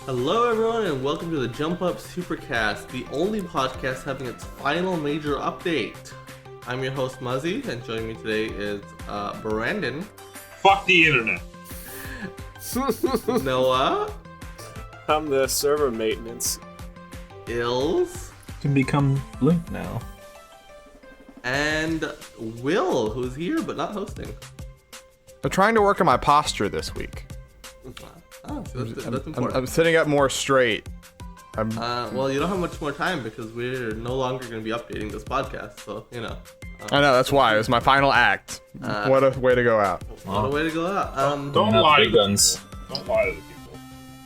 Hello everyone and welcome to the Jump Up Supercast, the only podcast having its final major update. I'm your host Muzzy, and joining me today is Brandon. Fuck the internet. Noah. I'm the server maintenance. Ills. Can become Blink now. And Will, who's here but not hosting. I'm trying to work on my posture this week. Oh, so that's important. I'm sitting up more straight. Well, you don't have much more time because we're no longer going to be updating this podcast, so, you know. I know, that's why. It was my final act. What a way to go out. What a way to go out. Don't lie. Big guns. Don't lie to the people.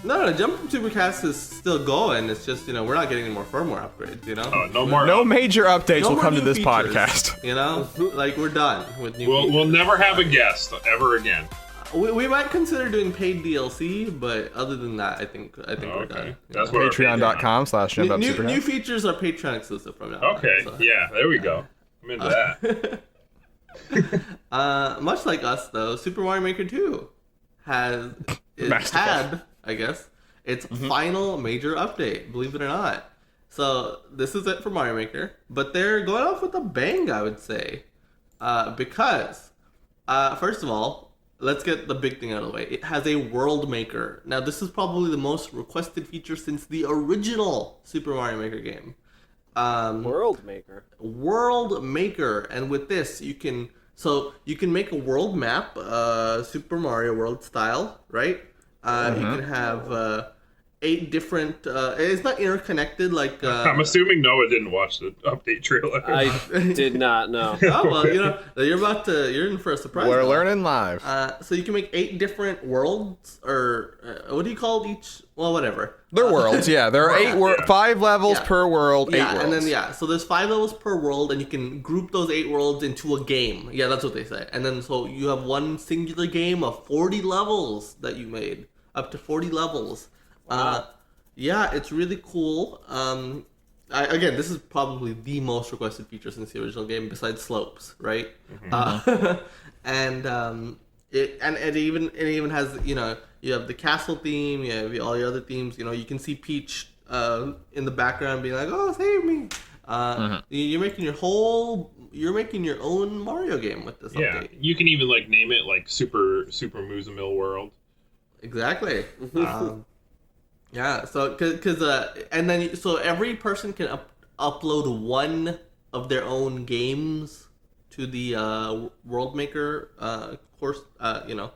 No, Jump Up Supercast is still going. It's just, you know, we're not getting any more firmware upgrades, you know? No major updates No will more come to new this features, podcast. You know? Like, we're done with new We'll features. never have a guest ever again. We might consider doing paid DLC, but other than that, I think we're done. That's what Patreon.com/Jump Up New Supercast. features are Patreon exclusive from now on. Okay, So. yeah, there we go. I'm into that. Much like us, though, Super Mario Maker 2 had, I guess, its final major update, believe it or not. So this is it for Mario Maker, but they're going off with a bang, I would say, because first of all, let's get the big thing out of the way. It has a world maker. Now, this is probably the most requested feature since the original Super Mario Maker game. World maker. World maker, and with this, you can make a world map, Super Mario World style, right? You can have 8 different. It's not interconnected like. I'm assuming Noah didn't watch the update trailer. I did not know. Oh well, you know you're in for a surprise. We're though. learning live. So you can make 8 different worlds, or what do you call each? Well, whatever. They're worlds, yeah. There are 5 levels per world, 8 worlds. And then so there's 5 levels per world, and you can group those 8 worlds into a game. Yeah, that's what they say. And then so you have one singular game of 40 levels that you made, up to 40 levels. Wow. Yeah, it's really cool. Again, this is probably the most requested feature since the original game, besides slopes, right? And it even has, you know, you have the castle theme, you have all your other themes. You know, you can see Peach in the background being like, "Oh, save me!" You're making your own Mario game with this update. You can even like name it like Super Moozamil World. Exactly. Yeah, so and then so every person can upload one of their own games to the World Maker course. You know,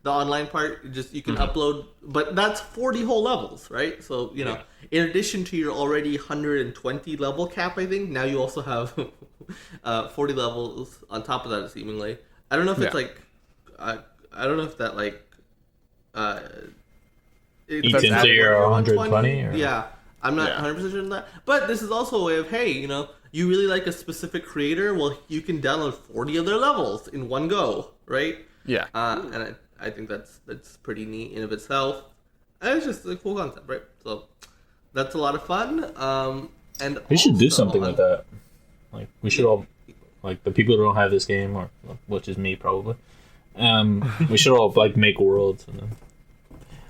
the online part. You can upload, but that's 40 whole levels, right? So you know, in addition to your already 120 level cap, I think now you also have 40 levels on top of that. Seemingly, I don't know if it's like, I don't know if that like. Eats into your 120? Or? Yeah, I'm not 100% sure on that. But this is also a way of, hey, you know, you really like a specific creator, well, you can download 40 of their levels in one go, right? Yeah. And I think that's pretty neat in of itself. And it's just a cool concept, right? So that's a lot of fun. And we should do something like that. Like, we should all, like, the people who don't have this game, or which is me probably, we should all, like, make worlds and then...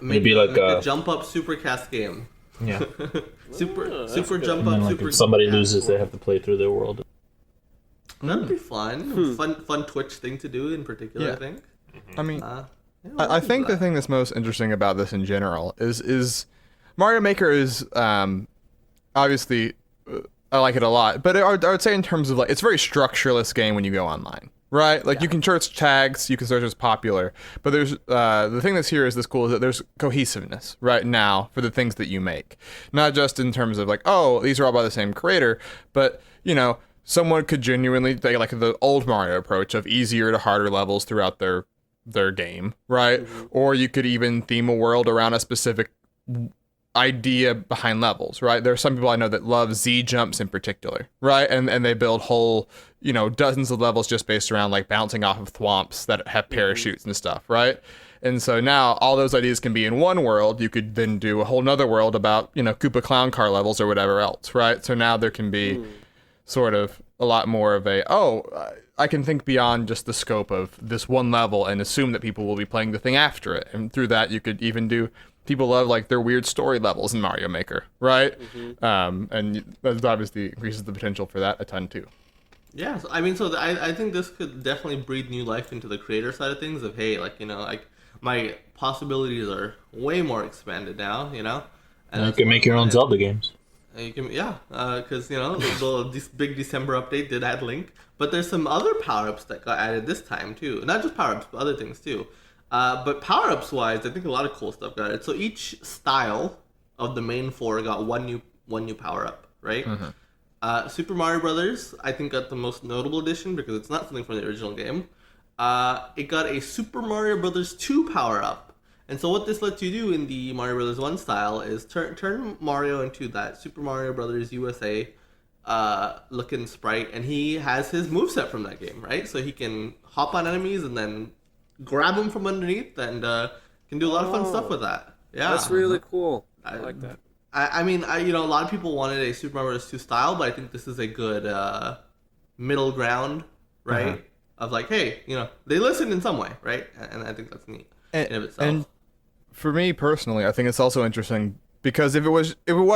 Maybe like a Jump Up Supercast game. Yeah. Super Jump And then, Up like, Super. if somebody loses, they have to play through their world. That'd be fun. Fun Twitch thing to do in particular, I think. I mean, I think the thing that's most interesting about this in general is Mario Maker is obviously I like it a lot, but I would say in terms of like it's a very structureless game when you go online. Right, like you can search tags, you can search as popular, but there's the thing that's here is this cool is that there's cohesiveness right now for the things that you make, not just in terms of like, oh, these are all by the same creator, but you know, someone could genuinely take like the old Mario approach of easier to harder levels throughout their game, right? Or you could even theme a world around a specific idea behind levels, right? There are some people I know that love Z jumps in particular, right? And they build whole, you know, dozens of levels just based around like bouncing off of thwomps that have parachutes and stuff, right? And so now all those ideas can be in one world. You could then do a whole nother world about, you know, Koopa clown car levels or whatever else, right? So now there can be sort of a lot more of I can think beyond just the scope of this one level and assume that people will be playing the thing after it. And through that, you could even do people love like their weird story levels in Mario Maker, right? And that obviously increases the potential for that a ton too. Yeah, so, I mean, so I think this could definitely breathe new life into the creator side of things. Of hey, like like my possibilities are way more expanded now, And you can make your own Zelda games. You can, because this big December update did add Link, but there's some other power-ups that got added this time too. Not just power-ups, but other things too. But power-ups wise, I think a lot of cool stuff got added. So each style of the main 4 got one new power-up, right? Super Mario Brothers, I think, got the most notable addition because it's not something from the original game. It got a Super Mario Brothers 2 power-up. And so what this lets you do in the Mario Brothers 1 style is turn Mario into that Super Mario Brothers USA looking sprite, and he has his moveset from that game, right? So he can hop on enemies and then grab them from underneath, and can do a lot of fun stuff with that. Yeah, That's really cool. I like that. I mean, a lot of people wanted a Super Mario Bros. 2 style, but I think this is a good middle ground, right? Of like, hey, they listened in some way, right? And I think that's neat in of itself. And for me personally, I think it's also interesting because if it was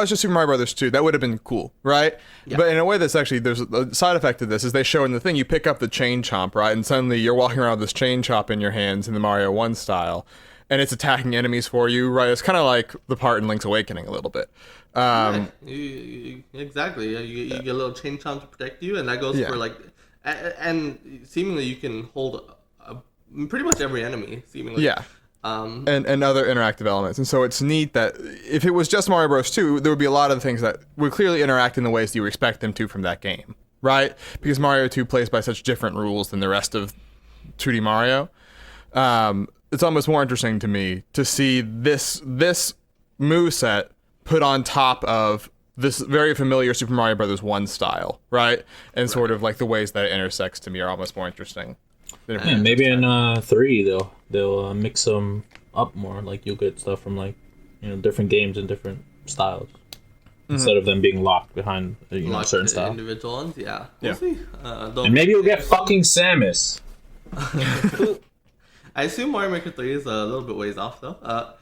just Super Mario Brothers 2, that would have been cool, right? Yeah. But in a way, there's a side effect to this is they show in the thing you pick up the chain chomp, right, and suddenly you're walking around with this chain chomp in your hands in the Mario 1 style, and it's attacking enemies for you, right? It's kind of like the part in Link's Awakening a little bit. Exactly. You get a little chain chomp to protect you, and that goes for like, and seemingly you can hold pretty much every enemy. Seemingly. Yeah. And other interactive elements. And so it's neat that if it was just Mario Bros. 2, there would be a lot of things that would clearly interact in the ways that you expect them to from that game, right? Because Mario 2 plays by such different rules than the rest of 2D Mario. It's almost more interesting to me to see this moveset put on top of this very familiar Super Mario Bros. 1 style, right? And sort of like the ways that it intersects to me are almost more interesting. Yeah, maybe in 3 they'll mix them up more. Like you'll get stuff from like different games and different styles instead of them being locked behind certain style. Individual ones, yeah. We'll see. And maybe you'll get fucking Samus. I assume Mario Maker 3 is a little bit ways off though.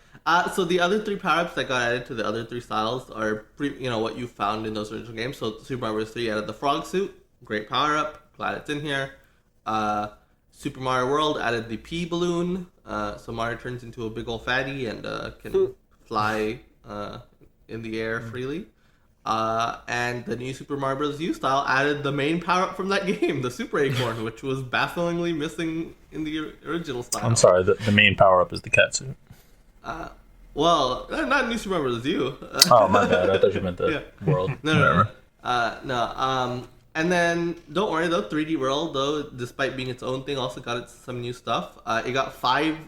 So the other 3 power-ups that got added to the other 3 styles are what you found in those original games. So Super Mario Bros. 3 added the frog suit, great power-up, glad it's in here. Super Mario World added the pea balloon, so Mario turns into a big old fatty and can fly in the air freely. And the new Super Mario Bros. U style added the main power-up from that game, the Super Acorn, which was bafflingly missing in the original style. I'm sorry, the main power-up is the cat suit. Well, not new Super Mario Bros. U. Oh, my bad. I thought you meant the world. No. And then, don't worry though, 3D World, though, despite being its own thing, also got some new stuff. It got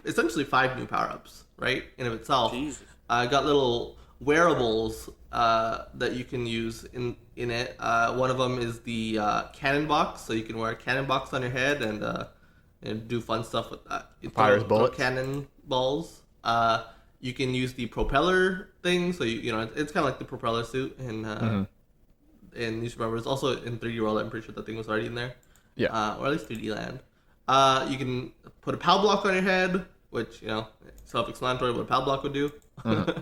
essentially 5 new power-ups, right, in of itself. Jesus. It got little wearables that you can use in it. One of them is the cannon box, so you can wear a cannon box on your head and do fun stuff with that. Fires bullets. Cannon balls. You can use the propeller thing, so it's kind of like the propeller suit in New Super Mario Bros. Also in 3D World, I'm pretty sure that thing was already in there. Yeah. Or at least 3D Land. You can put a POW block on your head, which, self-explanatory what a POW block would do. You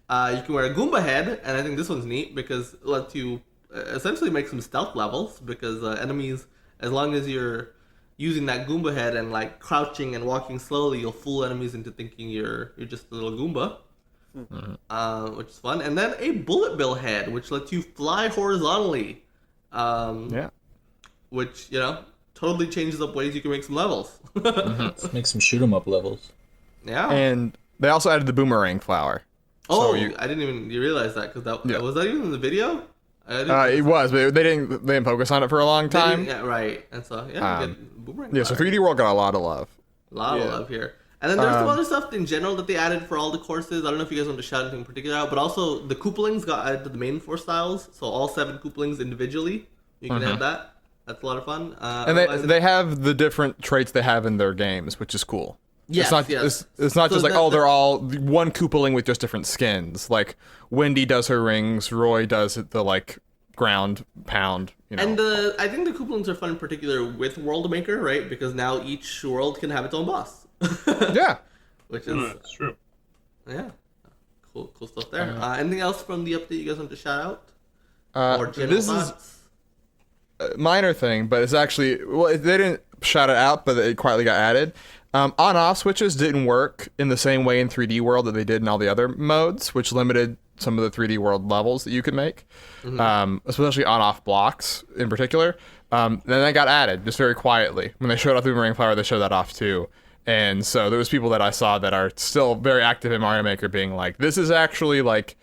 can wear a Goomba head, and I think this one's neat because it lets you essentially make some stealth levels because enemies, as long as you're using that Goomba head and like crouching and walking slowly, you'll fool enemies into thinking you're just a little Goomba. Which is fun. And then a bullet bill head, which lets you fly horizontally. Which, totally changes up ways you can make some levels. Let's make some shoot 'em up levels. Yeah. And they also added the boomerang flower. Oh, I didn't even realize that because was that even in the video? It was, but they didn't focus on it for a long time. Yeah, right. And so you get boomerang. Yeah, so 3D World got a lot of love. A lot of love here. And then there's some other stuff in general that they added for all the courses. I don't know if you guys want to shout anything in particular out, but also the Koopalings got added to the main 4 styles. So all 7 Koopalings individually, you can add that. That's a lot of fun. And they have the different traits they have in their games, which is cool. Yes, it's not just like, they're all one Koopaling with just different skins. Like, Wendy does her rings, Roy does the, like, ground pound, And I think the Koopalings are fun in particular with World Maker, right? Because now each world can have its own boss. Yeah. Which is... That's true. Yeah. Anything else from the update you guys want to shout out? Or general This is thoughts? a minor thing, but it's actually, well, they didn't shout it out, but it quietly got added. On-off switches didn't work in the same way in 3D World that they did in all the other modes, which limited some of the 3D World levels that you could make, especially on-off blocks in particular. Then that got added just very quietly. When they showed off the Boomerang Flower, they showed that off too. And so there was people that I saw that are still very active in Mario Maker being like, this is actually like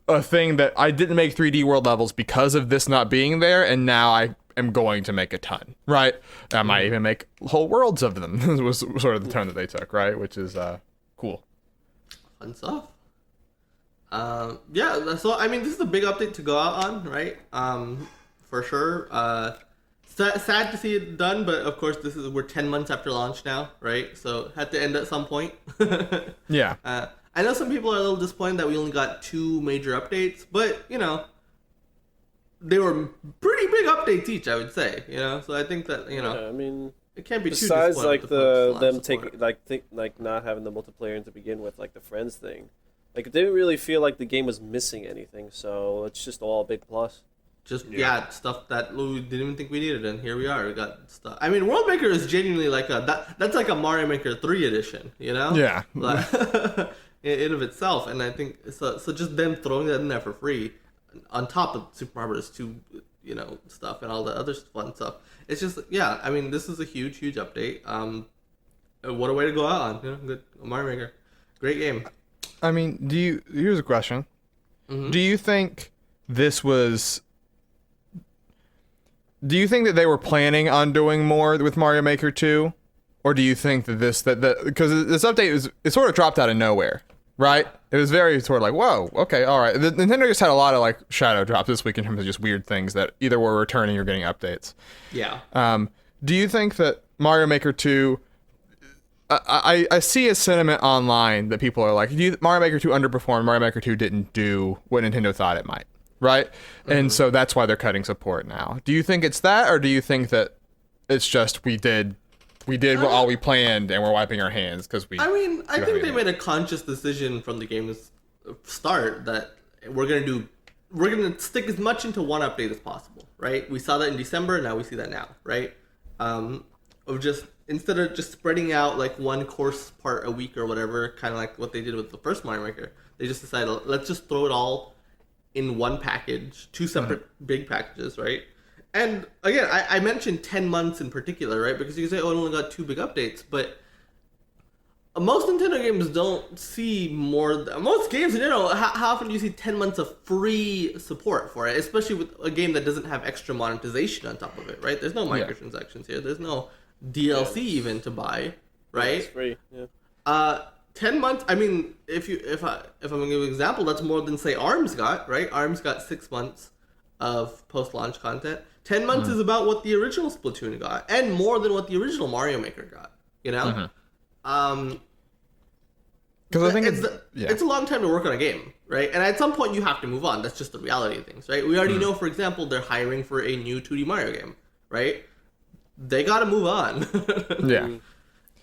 a thing that I didn't make 3D World levels because of this not being there, and now I am going to make a ton, right? I might even make whole worlds of them, was sort of the tone that they took, right? Which is cool. Fun stuff. Yeah, so I mean, this is a big update to go out on, right? For sure. Sad to see it done, but of course we're 10 months after launch now, right? So had to end at some point. Yeah. I know some people are a little disappointed that we only got 2 major updates, but you know, they were pretty big updates each, I would say. You know, so I think that I mean, it can't be too besides disappointing like with the them support. taking like not having the multiplayer to begin with, like the friends thing. Like it didn't really feel like the game was missing anything, so it's just all a big plus. Just stuff that we didn't even think we needed, and here we are. We got stuff. I mean, World Maker is genuinely like that's like a Mario Maker 3 edition, you know? Yeah. Like, in of itself, and I think so. So just them throwing that in there for free, on top of Super Mario Bros. 2, stuff and all the other fun stuff. It's just I mean, this is a huge update. What a way to go out on. Good Mario Maker, great game. I mean, here's a question. Do you think this was... Do you think that they were planning on doing more with Mario Maker 2? Or do you think that because this update it sort of dropped out of nowhere, right? It was very sort of like, whoa, okay, all right. Nintendo just had a lot of like shadow drops this week in terms of just weird things that either were returning or getting updates. Yeah. Do you think that Mario Maker 2... I see a sentiment online that people are like, Mario Maker 2 underperformed, Mario Maker 2 didn't do what Nintendo thought it might, right? And so that's why they're cutting support now. Do you think it's that, or do you think that it's just we did what all we planned and we're wiping our hands because we... I mean, I think they made a conscious decision from the game's start that we're gonna stick as much into one update as possible, right? We saw that in December, now we see that now, right? Of just instead of just spreading out like one course part a week or whatever, kind of like what they did with the first Mario Maker, they just decided, let's just throw it all in one package, 2 separate big packages, right? And again, I mentioned 10 months in particular, right? Because you can say, oh, it only got 2 big updates, but most Nintendo games don't see more... Most games in general, how often do you see 10 months of free support for it? Especially with a game that doesn't have extra monetization on top of it, right? There's no microtransactions here. There's no DLC even to buy, right? It's free, yeah. 10 months, I mean, if I'm gonna give you an example, that's more than, say, ARMS got, right? ARMS got 6 months of post-launch content. 10 months is about what the original Splatoon got, and more than what the original Mario Maker got, you know? Because I think it's a long time to work on a game, right? And at some point you have to move on. That's just the reality of things, right? We already know, for example, they're hiring for a new 2D Mario game, right? They gotta move on. Yeah.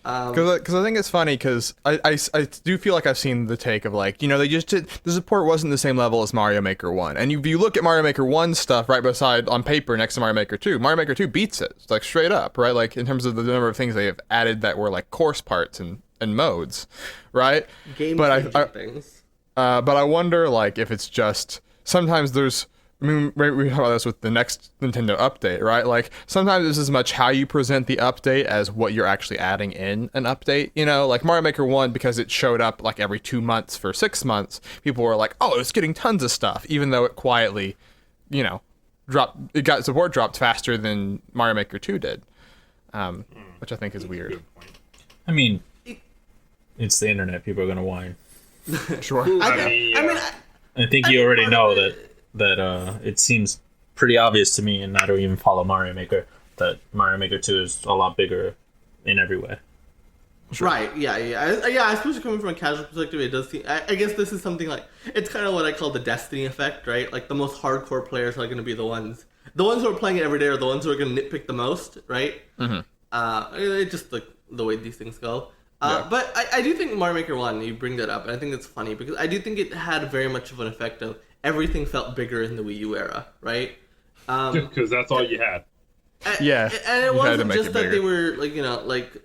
Because I think it's funny because I do feel like I've seen the take of like, they just did, the support wasn't the same level as Mario Maker 1. And if you look at Mario Maker 1 stuff right beside on paper next to Mario Maker 2, Mario Maker 2 beats it, like straight up, right? Like in terms of the number of things they have added that were like course parts and modes, right? Game-changing things. But I wonder like if it's just, sometimes there's, I mean, we talk about this with the next Nintendo update, right? Like, sometimes it's as much how you present the update as what you're actually adding in an update, Like Mario Maker 1, because it showed up, like, every 2 months for 6 months, people were like, oh, it's getting tons of stuff, even though it quietly, support dropped faster than Mario Maker 2 did, which I think is weird. I mean, it's the internet. People are going to whine. Sure. I think you already know that it seems pretty obvious to me, and I don't even follow Mario Maker, that Mario Maker 2 is a lot bigger in every way. Sure. Right, yeah, especially coming from a casual perspective, it does seem... I guess this is something like... It's kind of what I call the Destiny effect, right? Like, the most hardcore players are going to be the ones... The ones who are playing it every day are the ones who are going to nitpick the most, right? It's just the way these things go. But I do think Mario Maker 1, you bring that up, and I think it's funny because I do think it had very much of an effect of everything felt bigger in the Wii U era, right? Because that's all you had. And it wasn't just that they were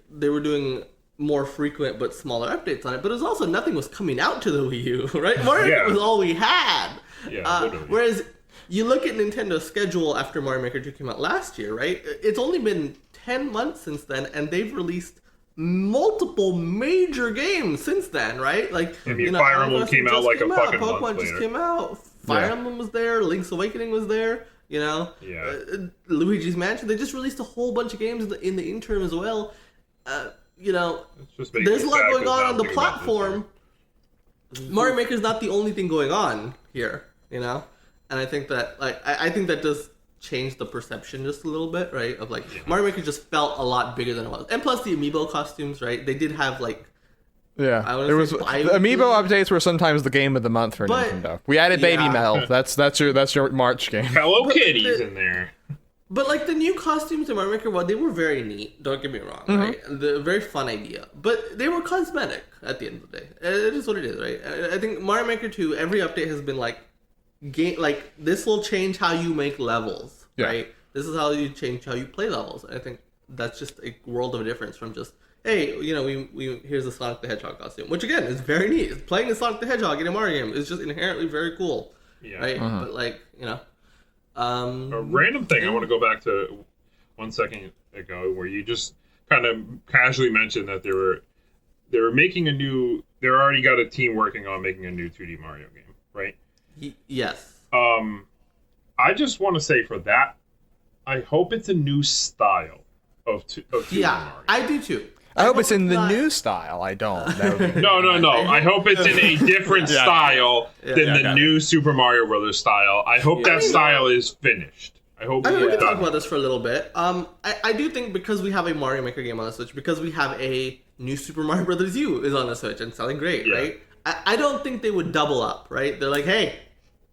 they were doing more frequent but smaller updates on it, but it was also nothing was coming out to the Wii U, right? Mario Maker was all we had. Yeah, whereas you look at Nintendo's schedule after Mario Maker 2 came out last year, right? It's only been 10 months since then, and they've released multiple major games since then, right? Like, Fire Emblem came out like a fucking Pokemon month just later. came out. Fire Emblem was there. Link's Awakening was there. Luigi's Mansion. They just released a whole bunch of games in the interim as well. There's a lot going on the platform. Mario Maker's not the only thing going on here, and I think that I think that does change the perception just a little bit, right? Of Mario Maker just felt a lot bigger than it was, and plus the amiibo costumes, right? They did have the amiibo updates were sometimes the game of the month for Nintendo. We added Baby Mel. That's your March game. Hello Kitty's in there. But the new costumes in Mario Maker 1, they were very neat. Don't get me wrong, right? They're a very fun idea, but they were cosmetic at the end of the day. It is what it is, right? I think Mario Maker 2, every update has been this will change how you make levels, right? This is how you change how you play levels. I think that's just a world of a difference from just, hey, we here's the Sonic the Hedgehog costume, which again is very neat. Playing as Sonic the Hedgehog in a Mario game is just inherently very cool, right? But a random thing I want to go back to 1 second ago, where you just kind of casually mentioned that they were making they already got a team working on making a new 2D Mario game, right? Yes. I just want to say for that, I hope it's a new style of 2D Mario. I do too. I hope it's in the new style. I don't. No. I hope it's in a different style than the new Super Mario Brothers style. I hope that style is finished. I hope. We can talk about this for a little bit. I do think because we have a Mario Maker game on the Switch, because we have a new Super Mario Brothers U is on the Switch and selling great, right? I don't think they would double up, right? They're like, hey,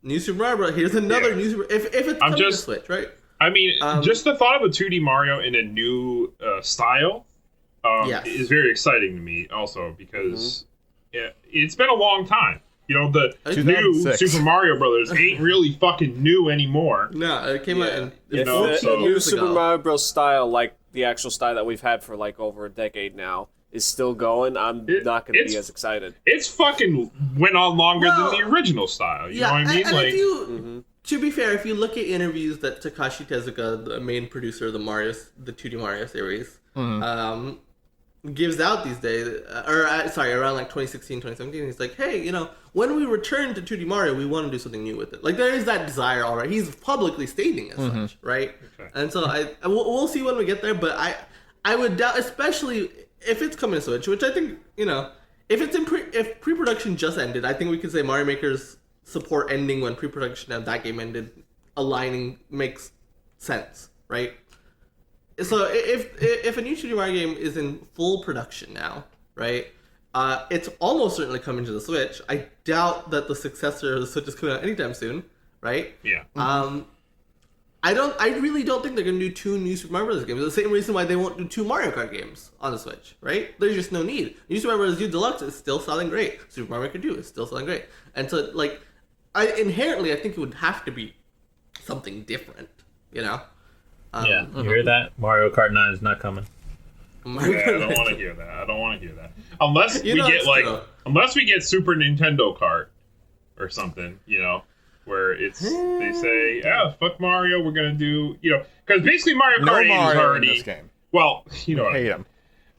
new Super Mario Bros. Here's another new Super. If it's coming to Switch, right? I mean, just the thought of a 2D Mario in a new style. Is very exciting to me also because it's been a long time. The new Super Mario Brothers ain't really fucking new anymore. No, it came out in new Super Mario Bros. Style, like the actual style that we've had for over a decade now, is still going. I'm not going to be as excited. It's fucking went on longer than the original style. You know what I mean? And if you, to be fair, if you look at interviews that Takashi Tezuka, the main producer of the 2D Mario series, gives out these days, around 2016, 2017, he's like, hey, when we return to 2D Mario, we want to do something new with it. There is that desire already. He's publicly stating as such, right? Okay. And so we'll see when we get there, but I would doubt, especially if it's coming to Switch, which I think, if pre-production just ended, I think we could say Mario Maker's support ending when pre-production of that game ended, aligning makes sense, right? So if a new 2D Mario game is in full production now, right? It's almost certainly coming to the Switch. I doubt that the successor of the Switch is coming out anytime soon, right? Yeah. I really don't think they're gonna do 2 new Super Mario Bros. Games. The same reason why they won't do 2 Mario Kart games on the Switch, right? There's just no need. New Super Mario Bros. U Deluxe is still selling great. Super Mario Maker 2 is still selling great. And so I think it would have to be something different, you hear that? Mario Kart 9 is not coming. I don't want to hear that. Unless we get Super Nintendo Kart or something, where they say, fuck Mario, we're gonna do, because basically Mario Kart 8 is already in this game. Well, I hate him.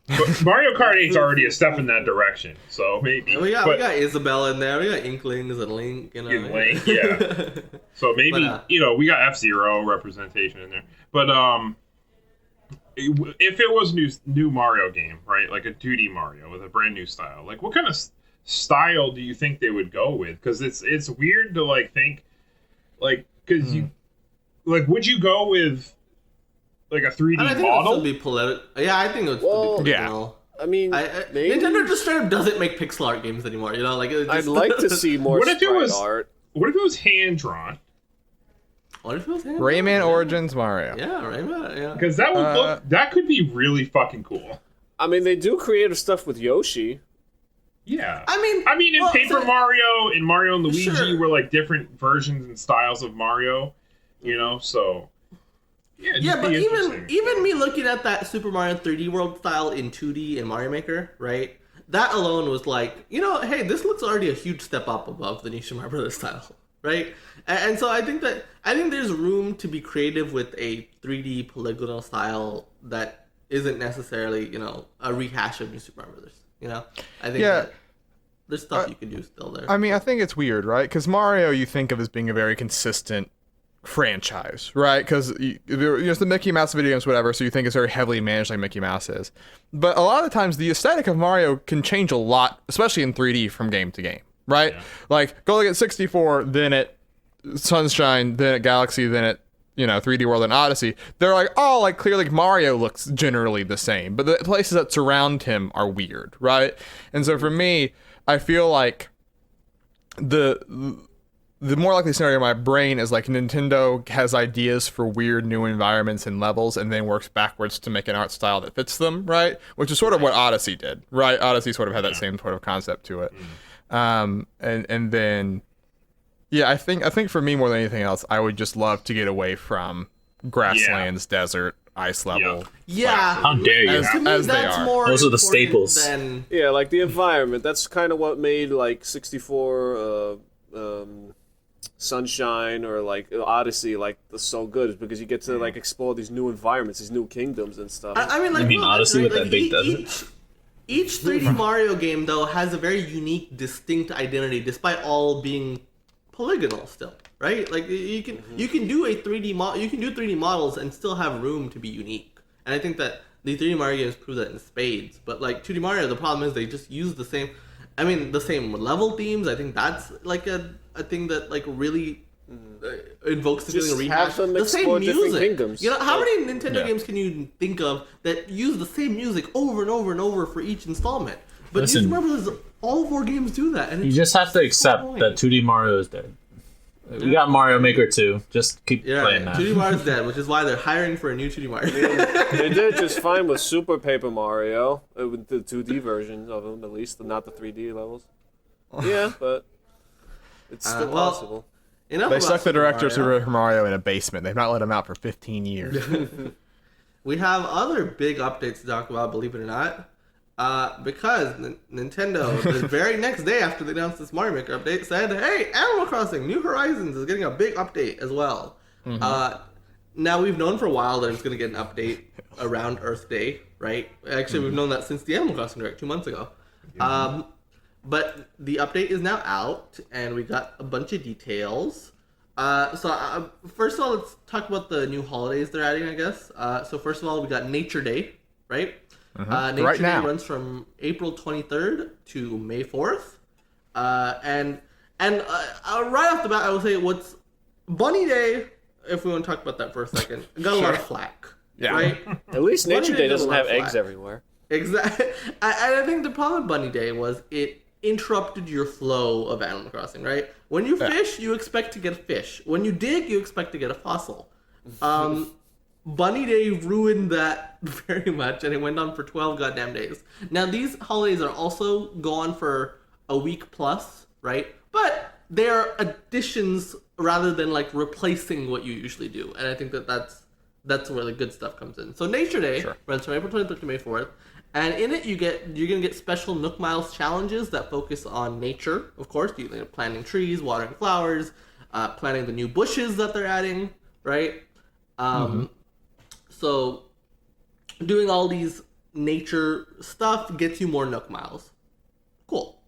But Mario Kart 8 is already a step in that direction, so maybe. We got Isabelle in there. We got Inklings and Link. Link, yeah. So maybe we got F-Zero representation in there. But if it was new Mario game, right, like a 2D Mario with a brand new style, what kind of style do you think they would go with? Because it's weird to think, because you would you go with a 3D I think model? It would be political. Yeah, I think it would still be political. I mean, maybe Nintendo just straight up doesn't make pixel art games anymore. I'd like to see more art. What if it was hand drawn? What if it was Rayman Origins Mario? Yeah, Rayman. Yeah, because that would that could be really fucking cool. I mean, they do creative stuff with Yoshi. Yeah. I mean, in Paper Mario and Mario and Luigi Sure. were like different versions and styles of Mario, so yeah. Yeah, but even me looking at that Super Mario 3D World style in 2D in Mario Maker, right? That alone was like, hey, this looks already a huge step up above the new Super Mario Brothers style, right? And so I think there's room to be creative with a 3D polygonal style that isn't necessarily, a rehash of new Super Mario Brothers. I think that there's stuff you can do still there. I mean, I think it's weird, right? Because Mario, you think of as being a very consistent franchise, right? Because there's the Mickey Mouse video games, whatever, so you think it's very heavily managed like Mickey Mouse is. But a lot of the times, the aesthetic of Mario can change a lot, especially in 3D from game to game, right? Yeah. Like, go look at 64, then at Sunshine, then at Galaxy, then at 3D World and Odyssey. They're like, clearly Mario looks generally the same, but the places that surround him are weird, right? And so for me, I feel like the more likely scenario in my brain is like Nintendo has ideas for weird new environments and levels and then works backwards to make an art style that fits them, right? Which is sort of what Odyssey did, right? Odyssey sort of had that same sort of concept to it. And then yeah, I think for me more than anything else, I would just love to get away from grasslands, desert, ice level. Yeah. How dare you? As they are. Those are the staples. Yeah, like the environment. That's kind of what made like 64 Sunshine or like Odyssey like so good, is because you get to like explore these new environments, these new kingdoms and stuff. I mean, like, you mean Odyssey with that big desert? Each 3D Mario game though has a very unique, distinct identity, despite all being polygonal still, right? Like you can do a 3D you can do 3D models and still have room to be unique. And I think that the 3D Mario games prove that in spades. But like 2D Mario, the problem is they just use the same level themes. I think that's like a thing that like really invokes the feeling of rehash. The same music. How many Nintendo games can you think of that use the same music over and over and over for each installment? But you remember, all 4 games do that. And you just have to accept that 2D Mario is dead. We got Mario Maker 2. Just keep playing that. 2D Mario's dead, which is why they're hiring for a new 2D Mario. They did just fine with Super Paper Mario, with the 2D versions of them, at least, not the 3D levels. Yeah, but it's still possible. They stuck the director of Super Mario in a basement. They've not let him out for 15 years. We have other big updates to talk about, believe it or not. Because Nintendo, the very next day after they announced this Mario Maker update, said, hey, Animal Crossing New Horizons is getting a big update as well. Now, we've known for a while that it's going to get an update around Earth Day, right? Actually, we've known that since the Animal Crossing Direct 2 months ago. But the update is now out, and we got a bunch of details. First of all, let's talk about the new holidays they're adding, I guess. So first of all, we got Nature Day, right? Nature Day runs from April 23rd to May 4th. And right off the bat, I will say what's Bunny Day, if we want to talk about that for a second, got a lot of flack. Yeah. Right? At least Nature Day doesn't have eggs everywhere. Exactly. I think the problem with Bunny Day was it interrupted your flow of Animal Crossing, right? When you fish, you expect to get a fish. When you dig, you expect to get a fossil. Bunny Day ruined that very much, and it went on for 12 goddamn days. Now, these holidays are also gone for a week plus, right? But they are additions rather than like replacing what you usually do, and I think that's where the good stuff comes in. So Nature Day runs from April 23rd to May 4th, and in it you're gonna get special Nook Miles challenges that focus on nature, of course, planting trees, watering flowers, planting the new bushes that they're adding, right? So doing all these nature stuff gets you more Nook Miles. Cool.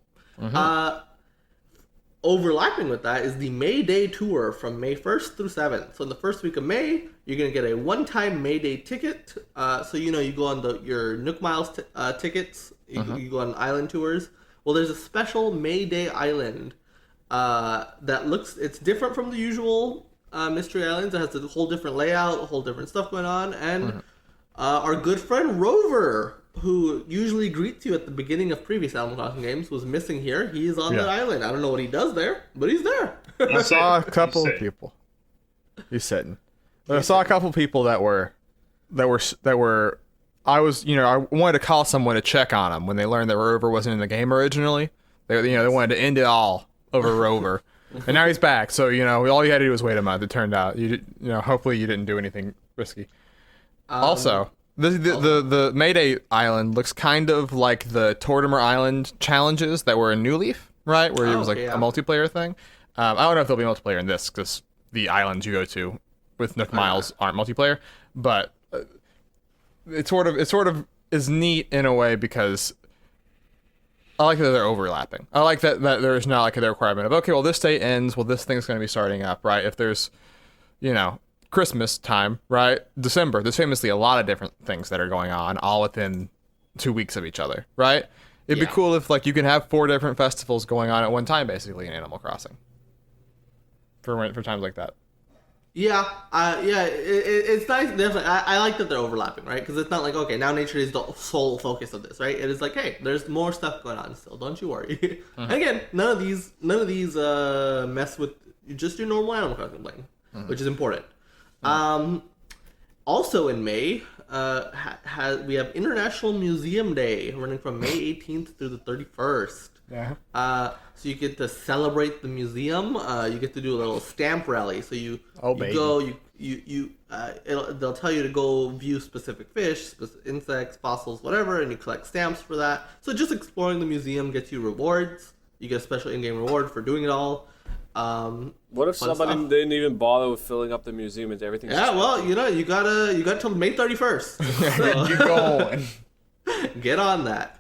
Overlapping with that is the May Day tour from May 1st through 7th. So in the first week of May, you're going to get a one-time May Day ticket. So, you go on your Nook Miles tickets. You go on island tours. Well, there's a special May Day island it's different from the usual Mystery Islands. It has a whole different layout, a whole different stuff going on. And our good friend Rover, who usually greets you at the beginning of previous Animal Crossing games, was missing here. He is on the island. I don't know what he does there, but he's there. I saw a couple of people. He's sitting. But I saw a couple people that were I wanted to call someone to check on them when they learned that Rover wasn't in the game originally. They wanted to end it all over Rover. And now he's back, so all you had to do was wait a month. It turned out hopefully you didn't do anything risky. Also, the Mayday Island looks kind of like the Tortimer Island challenges that were in New Leaf, right? Where it was like a multiplayer thing. I don't know if there'll be multiplayer in this because the islands you go to with Nook Miles aren't multiplayer, but it sort of is neat in a way because I like that they're overlapping. I like that there's not like the requirement of, okay, well, this day ends, well, this thing's going to be starting up, right? If there's, Christmas time, right? December, there's famously a lot of different things that are going on all within 2 weeks of each other, right? It'd be cool if, like, you can have 4 different festivals going on at one time, basically, in Animal Crossing. For times like that. Yeah, it's nice. Definitely, I like that they're overlapping, right? Because it's not like, okay, now nature is the sole focus of this, right? It is like, hey, there's more stuff going on still. Don't you worry. And again, none of these mess with just your normal Animal Crossing playing, which is important. Also in May, we have International Museum Day running from May 18th through the 31st. Yeah. So you get to celebrate the museum. You get to do a little stamp rally. So you baby. go, they'll tell you to go view specific fish, insects, fossils, whatever, and you collect stamps for that. So just exploring the museum gets you rewards. You get a special in-game reward for doing it all. What if somebody didn't even bother with filling up the museum and everything? Yeah, well, you got till May 31st. So You go. get on that.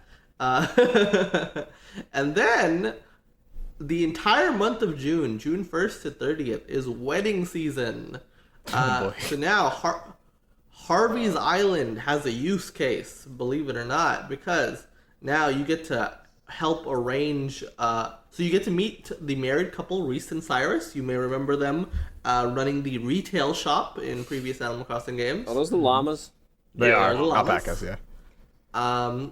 And then the entire month of June 1st to 30th, is wedding season. So now Harvey's Island has a use case, believe it or not, because now you get to help arrange. So you get to meet the married couple, Reese and Cyrus. You may remember them running the retail shop in previous Animal Crossing games. Are those the llamas? They are the llamas. alpacas, yeah.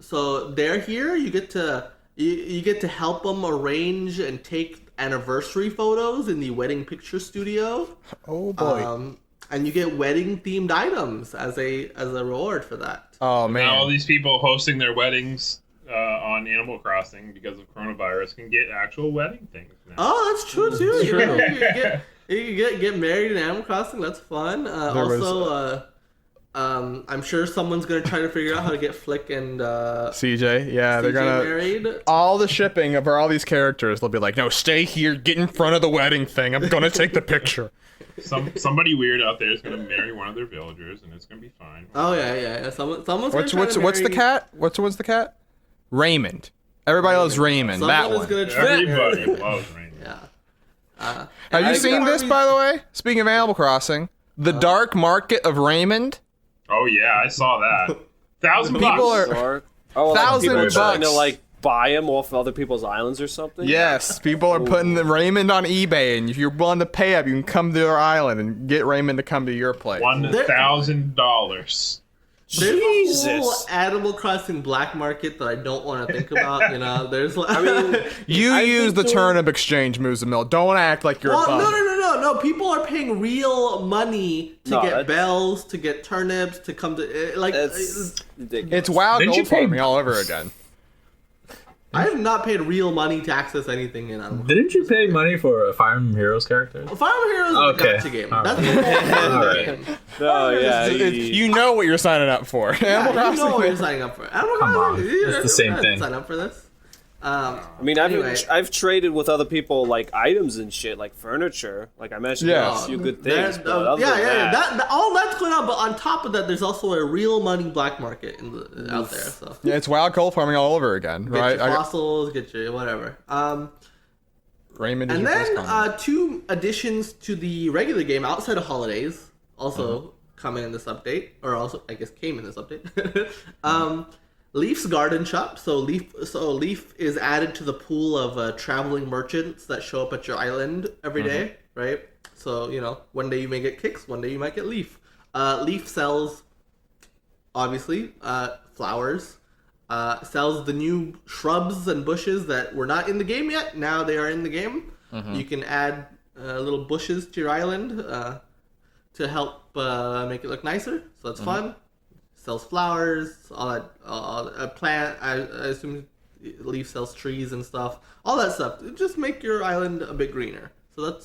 So they're here. You get to help them arrange and take anniversary photos in the wedding picture studio. Oh boy. And you get wedding themed items as a reward for that. Oh man. Now all these people hosting their weddings on Animal Crossing because of coronavirus can get actual wedding things now. Oh, that's true too. That's You get married in Animal Crossing. That's fun. I'm sure someone's gonna try to figure out how to get Flick and CJ, yeah, they're gonna married. all the shipping for all these characters. They'll be like, no, stay here, get in front of the wedding thing. I'm gonna take the picture. Somebody weird out there is gonna marry one of their villagers, and it's gonna be fine. Oh yeah. Someone's What's gonna the cat? What's the cat? Raymond. Everybody loves Raymond. That one. Everybody loves Raymond. Yeah. Have you seen this, by the way? Speaking of Animal Crossing, the dark market of Raymond. Oh yeah, I saw that. $1,000 People bucks. are People are trying to $1,000. like buy them off other people's islands or something. Yes, people are putting the Raymond on eBay, and if you're willing to pay up, you can come to our island and get Raymond to come to your place. $1,000. There's a whole Animal Crossing black market that I don't want to think about. There's like, I mean, You use the turnip exchange moves, Mill. Don't act like you're above. No. People are paying real money to get that's- bells, to get turnips, to come to like. That's ridiculous. It's wild Didn't you gold pay- farming all over again. I have not paid real money to access anything in Animal Crossing. Didn't you pay money for a Fire Emblem Heroes character? Fire Emblem Heroes is Okay. a gacha game. All That's All the right. game. No, yeah, You know what you're signing up for. Animal Yeah, you know Crossing. what you're signing up for. Animal Come Crossing, on. you're It's the same gonna thing. Sign up for this. I mean, Anyway. I've traded with other people like items and shit, like furniture. Like I mentioned, Yeah. a few good things. That- But other than that, all that's going on. But on top of that, there's also a real money black market out there. So Yeah, it's wild gold farming all over again, get right? your fossils, get your whatever. Raymond is And your then best comment. 2 additions to the regular game outside of holidays also come in this update, or also I guess came in this update. Leaf's Garden Shop. So Leaf is added to the pool of traveling merchants that show up at your island every day, right? So one day you may get Kicks, one day you might get Leaf. Leaf sells obviously flowers. Sells the new shrubs and bushes that were not in the game yet. Now they are in the game. You can add little bushes to your island to help make it look nicer. So that's fun. sells flowers, all that. A plant, I assume Leaf sells trees and stuff. All that stuff. Just make your island a bit greener. So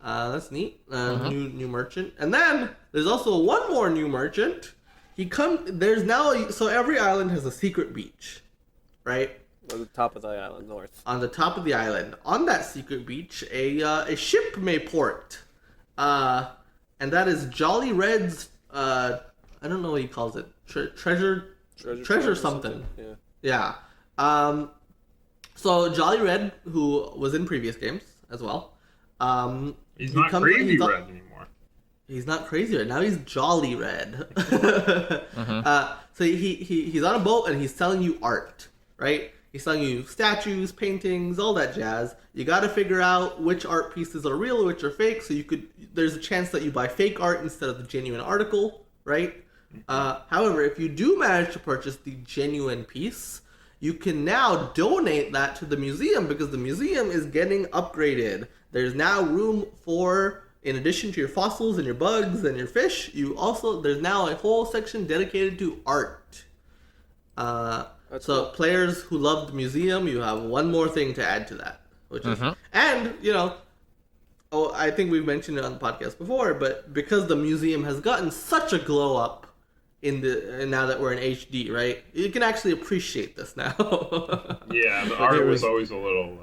that's neat. New merchant. And then there's also one more new merchant. There's now, so every island has a secret beach, right? On the top of the island, north. On the top of the island. On that secret beach, a ship may port. And that is Jolly Red's, I don't know what he calls it. Treasure something. Yeah. So Jolly Red, who was in previous games as well. He's not Crazy Red anymore. He's not Crazy Red. Now he's Jolly Red. So he's on a boat and he's selling you art, right? He's selling you statues, paintings, all that jazz. You got to figure out which art pieces are real, which are fake. So there's a chance that you buy fake art instead of the genuine article, right? However, if you do manage to purchase the genuine piece, you can now donate that to the museum because the museum is getting upgraded. There's now room for, in addition to your fossils and your bugs and your fish, there's now a whole section dedicated to art. So players who love the museum, you have one more thing to add to that, which is, and I think we've mentioned it on the podcast before, but because the museum has gotten such a glow up now that we're in HD, right? You can actually appreciate this now. Yeah, the art was always a little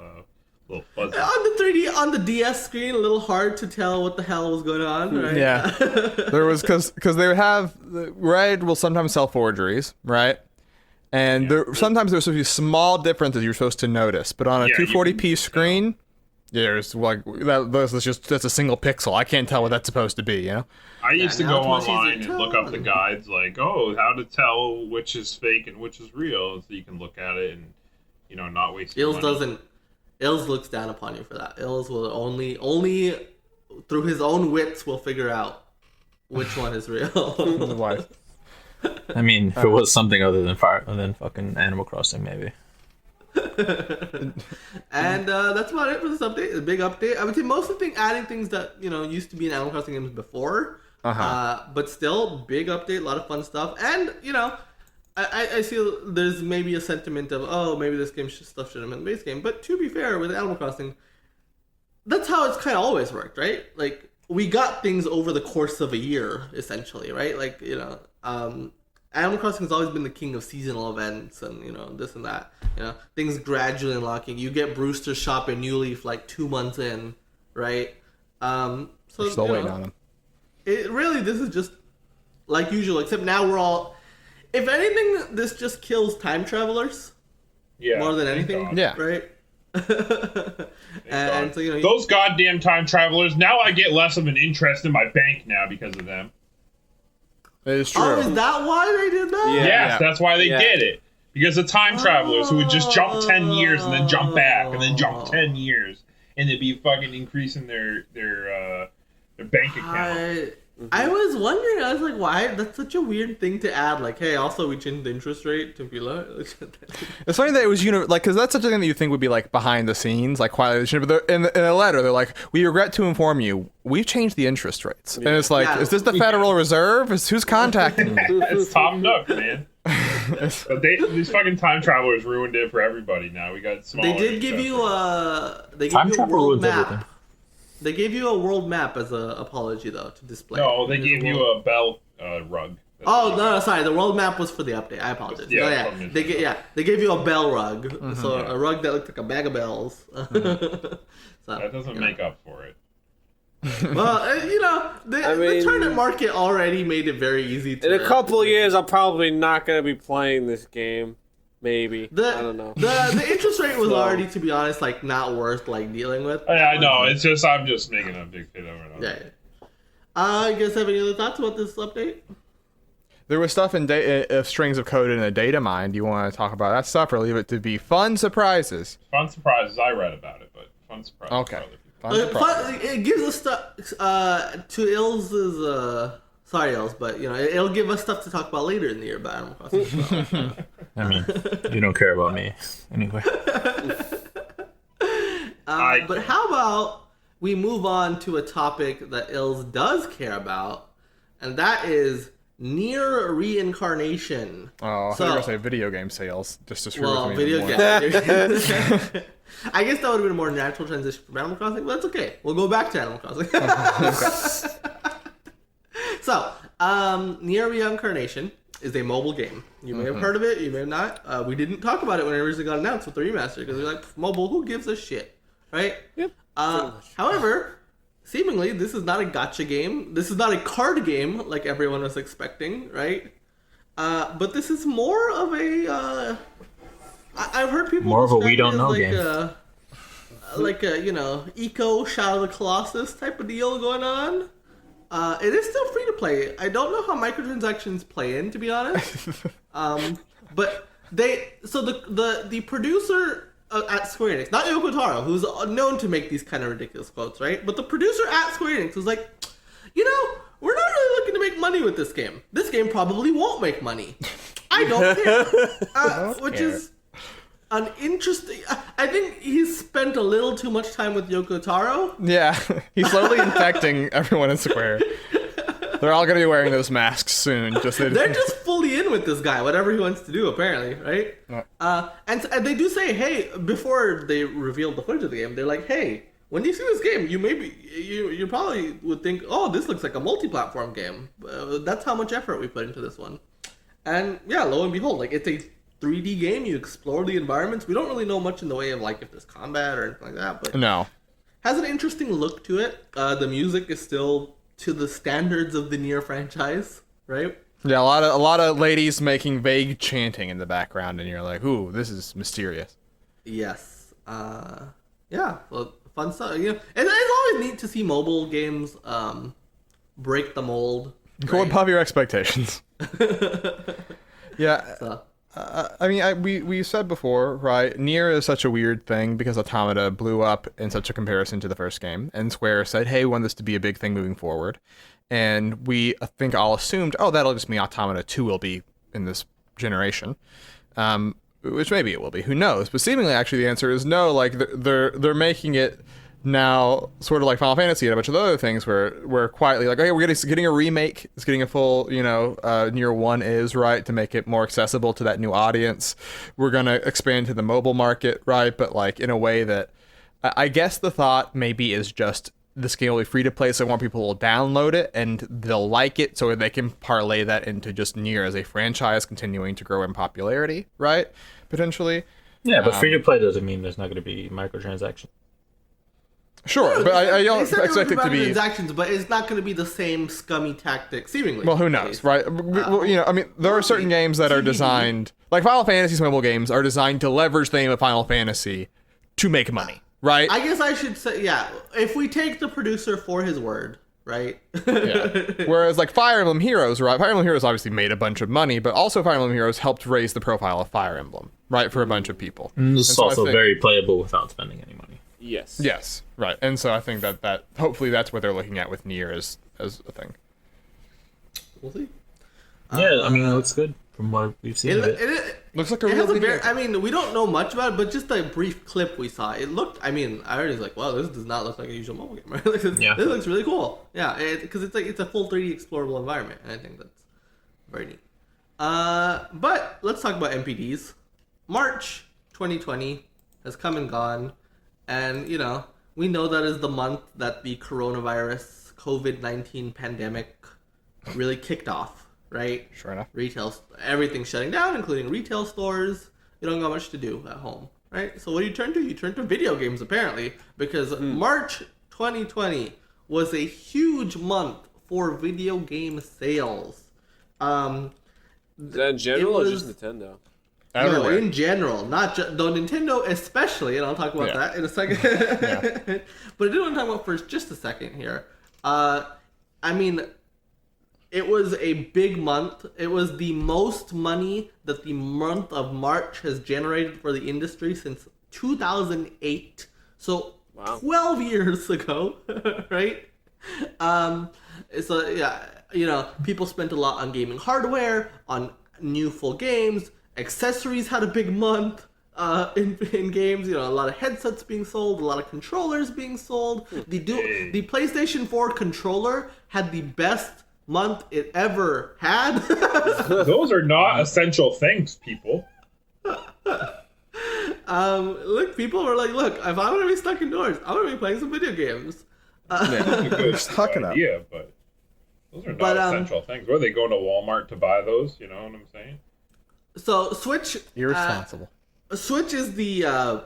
fuzzy. On the 3D, on the DS screen, a little hard to tell what the hell was going on, right? Yeah. There was, because they would have, Red will sometimes sell forgeries, right? And sometimes there's supposed to be small differences you're supposed to notice. But on a 240p screen, there's like, that's a single pixel. I can't tell what that's supposed to be, you know? I used to go online and look up the guides, like, how to tell which is fake and which is real, so you can look at it and, not waste your money. Ills looks down upon you for that. Ills will only through his own wits will figure out which one is real. Why? I mean, if it was something other than fucking Animal Crossing, maybe. And that's about it for this update. A big update. I would say most of the adding things that used to be in Animal Crossing games before. But still, big update, a lot of fun stuff. And I see there's maybe a sentiment of maybe this game stuff should have been in the base game. But to be fair, with Animal Crossing, that's how it's kind of always worked, right? Like we got things over the course of a year, essentially, right? Like Animal Crossing has always been the king of seasonal events and, this and that. Things gradually unlocking. You get Brewster's Shop in New Leaf like 2 months in, right? So we're still waiting on them. This is just like usual, except now we're all... If anything, this just kills time travelers. Yeah. More than anything. Yeah. Right? And so, those goddamn time travelers, now I get less of an interest in my bank now because of them. It is true. Oh, is that why they did that? Yes, that's why they did it. Because of time travelers who would just jump 10 years and then jump back and then jump 10 years and they'd be fucking increasing their bank account. I was wondering, I was like, why? That's such a weird thing to add. Like, hey, also we changed the interest rate to be low. It's funny that it was, because that's such a thing that you think would be like behind the scenes, like quietly. But in a letter, they're like, we regret to inform you, we've changed the interest rates. And it's like, is this the Federal Reserve? Who's contacting me? It's Tom Nook, man. But these fucking time travelers ruined it for everybody now. We got smaller. They did give you a world map. Everything. They gave you a world map as an apology, though, to display. No, they gave you a bell rug. No, sorry. The world map was for the update. I apologize. Yeah, They gave you a bell rug. So a rug that looked like a bag of bells. That doesn't make up for it. Well, the tournament market already made it very easy to... In a couple of years, I'm probably not going to be playing this game. Maybe. I don't know. The interest rate was already, to be honest, like not worth like dealing with. Yeah, I know. It's just I'm just making a big fit over it. Yeah. You guys have any other thoughts about this update? There was stuff in strings of code in a data mine. Do you want to talk about that stuff or leave it to be fun surprises? Fun surprises. I read about it, but fun surprises. Okay. It gives us stuff to Ills' sorry, Ills, but it'll give us stuff to talk about later in the year about Animal Crossing. I mean, you don't care about me anyway. But how about we move on to a topic that Ills does care about, and that is Nier Reincarnation. Oh, I thought you were going to say video game sales, just to screw Well, with me video more. game. I guess that would have been a more natural transition from Animal Crossing, but that's okay. We'll go back to Animal Crossing. So, Nier Reincarnation is a mobile game. You may have heard of it, you may have not. We didn't talk about it when it originally got announced with the remaster because we're like, mobile, who gives a shit, right? Yep. However, seemingly this is not a gacha game. This is not a card game like everyone was expecting, right? But this is more of a. I've heard people More of a describe we don't it as know like game. like a eco Shadow of the Colossus type of deal going on. It is still free to play. I don't know how microtransactions play in, to be honest. But the producer at Square Enix, not Yoko Taro, who's known to make these kind of ridiculous quotes, right? But the producer at Square Enix was like, we're not really looking to make money with this game. This game probably won't make money. I don't care. Which is an interesting. I think he's spent a little too much time with Yoko Taro. Yeah, he's slowly infecting everyone in Square. They're all going to be wearing those masks soon. They're just fully in with this guy, whatever he wants to do, apparently, right? And they do say, hey, before they revealed the footage of the game, they're like, hey, when you see this game, you probably would think, oh, this looks like a multi-platform game. That's how much effort we put into this one. And yeah, lo and behold, like it's a 3D game. You explore the environments. We don't really know much in the way of like if there's combat or anything like that, but No. has an interesting look to it. The music is still to the standards of the Nier franchise, right? Yeah, a lot of ladies making vague chanting in the background, and you're like, ooh, this is mysterious. Yes. Yeah. Well, fun stuff. It's always neat to see mobile games break the mold. Go above your expectations. Yeah. So, I mean, we said before, right? Nier is such a weird thing because Automata blew up in such a comparison to the first game, and Square said, "Hey, we want this to be a big thing moving forward." And we, I think, all assumed, "Oh, that'll just mean Automata 2 will be in this generation," which maybe it will be. Who knows? But seemingly, actually, the answer is no. Like they're making it now sort of like Final Fantasy and a bunch of other things where we're quietly like, okay, we're getting a remake. It's getting a full, Nier 1 is, right, to make it more accessible to that new audience. We're going to expand to the mobile market, right, but like in a way that I guess the thought maybe is just this game will be free to play, so more people will download it and they'll like it, so they can parlay that into just Nier as a franchise continuing to grow in popularity, right, potentially. Yeah, but free to play doesn't mean there's not going to be microtransactions. Sure, but I don't they said expect it to be transactions, but it's not going to be the same scummy tactic, seemingly. Well, who knows, right? I mean, there are certain games that are designed, like Final Fantasy's mobile games, are designed to leverage the name of Final Fantasy to make money, right? I guess I should say, yeah, if we take the producer for his word, right? Yeah. Whereas, like Fire Emblem Heroes, right? Fire Emblem Heroes obviously made a bunch of money, but also Fire Emblem Heroes helped raise the profile of Fire Emblem, right, for a bunch of people. It's so I also think- very playable without spending any money. Yes. Yes, right. And so I think that hopefully that's what they're looking at with Nier as a thing. We'll see. Yeah, I mean, it looks good from what we've seen of it. Looks like a It real has a video very, game. I mean, we don't know much about it, but just a brief clip we saw, it looked, I mean, I already was like, wow, this does not look like a usual mobile game, right? Yeah. This looks really cool. Yeah, because it's a full 3D explorable environment, and I think that's very neat. But let's talk about MPDs. March 2020 has come and gone, and, we know that is the month that the coronavirus, COVID-19 pandemic really kicked off, right? Sure enough. Everything's shutting down, including retail stores. You don't got much to do at home, right? So what do you turn to? You turn to video games, apparently, because March 2020 was a huge month for video game sales. Is that in general or just Nintendo? No, Everywhere. in general, not just though Nintendo especially, and I'll talk about that in a second. But I do want to talk about first just a second here. I mean, it was a big month. It was the most money that the month of March has generated for the industry since 2008. So Wow. 12 years ago, right? So yeah, people spent a lot on gaming hardware, on new full games. Accessories had a big month in games. A lot of headsets being sold, a lot of controllers being sold. The PlayStation 4 controller had the best month it ever had. Those are not essential things, people. Look, people were like, look, if I'm gonna be stuck indoors, I'm gonna be playing some video games. That's a good Suck it up. idea, but those are not essential things. Were they going to Walmart to buy those? You know what I'm saying? So Switch, Irresponsible. Switch is the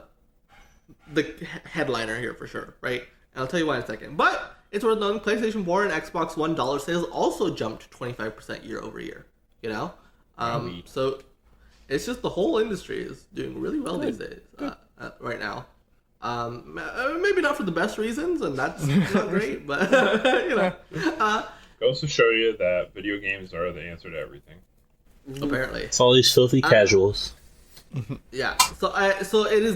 headliner here for sure, right? And I'll tell you why in a second. But it's worth noting, PlayStation 4 and Xbox One dollar sales also jumped 25% year over year. You know, so it's just the whole industry is doing really well these days, right now. Maybe not for the best reasons, and that's not great, but you know, Goes to show you that video games are the answer to everything. apparently. It's all these filthy casuals. Yeah. So it is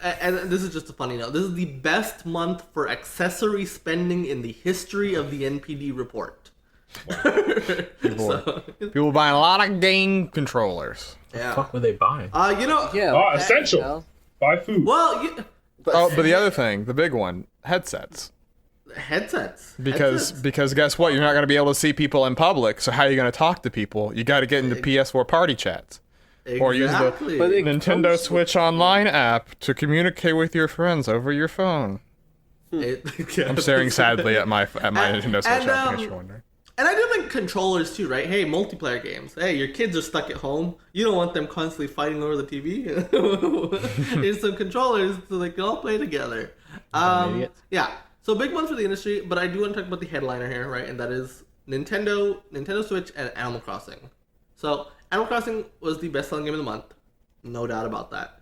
and this is just a funny note. This is the best month for accessory spending in the history of the NPD report. People buying a lot of game controllers. Yeah. What the fuck were they buying? You know. Yeah. Essential. You know? Buy food. Well, But the other thing, the big one, headsets. headsets. Because guess what? You're not going to be able to see people in public. So how are you going to talk to people? You got to get into PS4 party chats. Or use the Nintendo Switch Online app to communicate with your friends over your phone. I'm staring sadly at my Nintendo Switch app, in case you're wondering. And I do think controllers too, right? Hey, multiplayer games. Hey, your kids are stuck at home. You don't want them constantly fighting over the TV. Here's some controllers so they can all play together. Yeah. So big month for the industry, but I do want to talk about the headliner here, right? And that is Nintendo Switch, and Animal Crossing. So Animal Crossing was the best-selling game of the month, no doubt about that.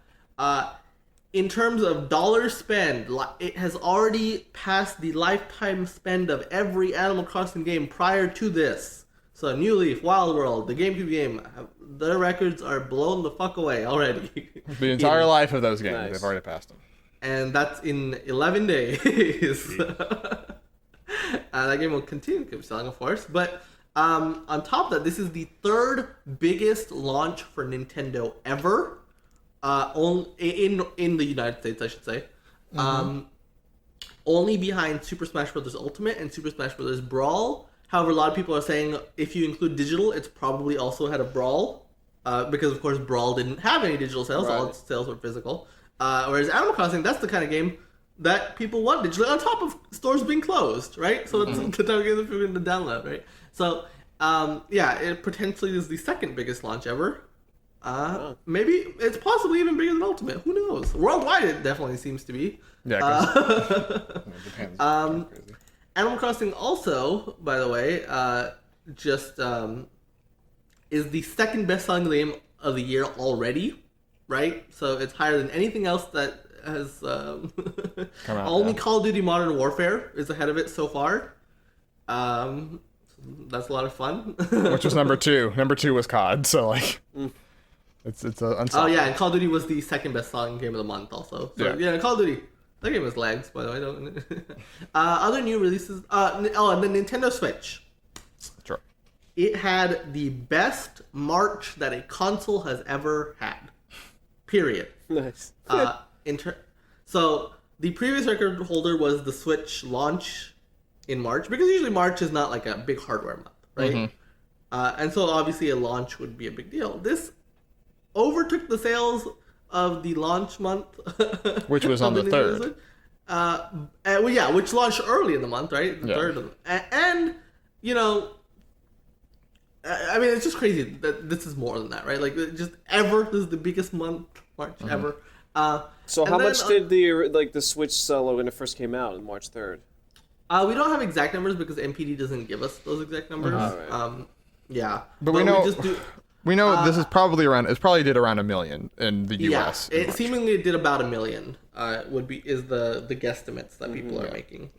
In terms of dollar spend, it has already passed the lifetime spend of every Animal Crossing game prior to this. So New Leaf, Wild World, the GameCube game, their records are blown the fuck away already. The entire life of those games, Nice. they've already passed them. And that's in 11 days. That game will continue to keep selling, of course. But on top of that, this is the third biggest launch for Nintendo ever. In the United States, I should say. Only behind Super Smash Bros. Ultimate and Super Smash Bros. Brawl. However, a lot of people are saying if you include digital, it's probably also ahead of Brawl. Because, of course, Brawl didn't have any digital sales. All its sales were physical. Whereas Animal Crossing, that's the kind of game that people want digitally on top of stores being closed, right? So it's the type of game that people are going to download, right? So, it potentially is the second biggest launch ever. Maybe it's possibly even bigger than Ultimate. Who knows? Worldwide, it definitely seems to be. Yeah, it depends. Animal Crossing also, by the way, is the second best-selling game of the year already, right? So it's higher than anything else that has Come out, only yeah. Call of Duty Modern Warfare is ahead of it so far. That's a lot of fun. Which was number 2. Number 2 was COD, so like... It's unstoppable. Oh yeah, and Call of Duty was the second best-selling game of the month, also. So, yeah, Call of Duty. That game has lags, by the way. Don't. Other new releases. And the Nintendo Switch. Sure. It had the best March that a console has ever had. Period. Nice. So the previous record holder was the Switch launch in March, because usually March is not like a big hardware month, right? And so obviously a launch would be a big deal. This overtook the sales of the launch month, Which was on the 3rd. Which launched early in the month, right? The 3rd. And, you know, I mean, it's just crazy that this is more than that, right? Like, just ever, this is the biggest month, March, ever. So how much did the Switch sell when it first came out on March 3rd? We don't have exact numbers because MPD doesn't give us those exact numbers. Right. But we know... We just do, We know this is probably around. It probably did around 1 million in the U.S. Yeah, it seemingly did about 1 million. Is the guesstimates that people are making.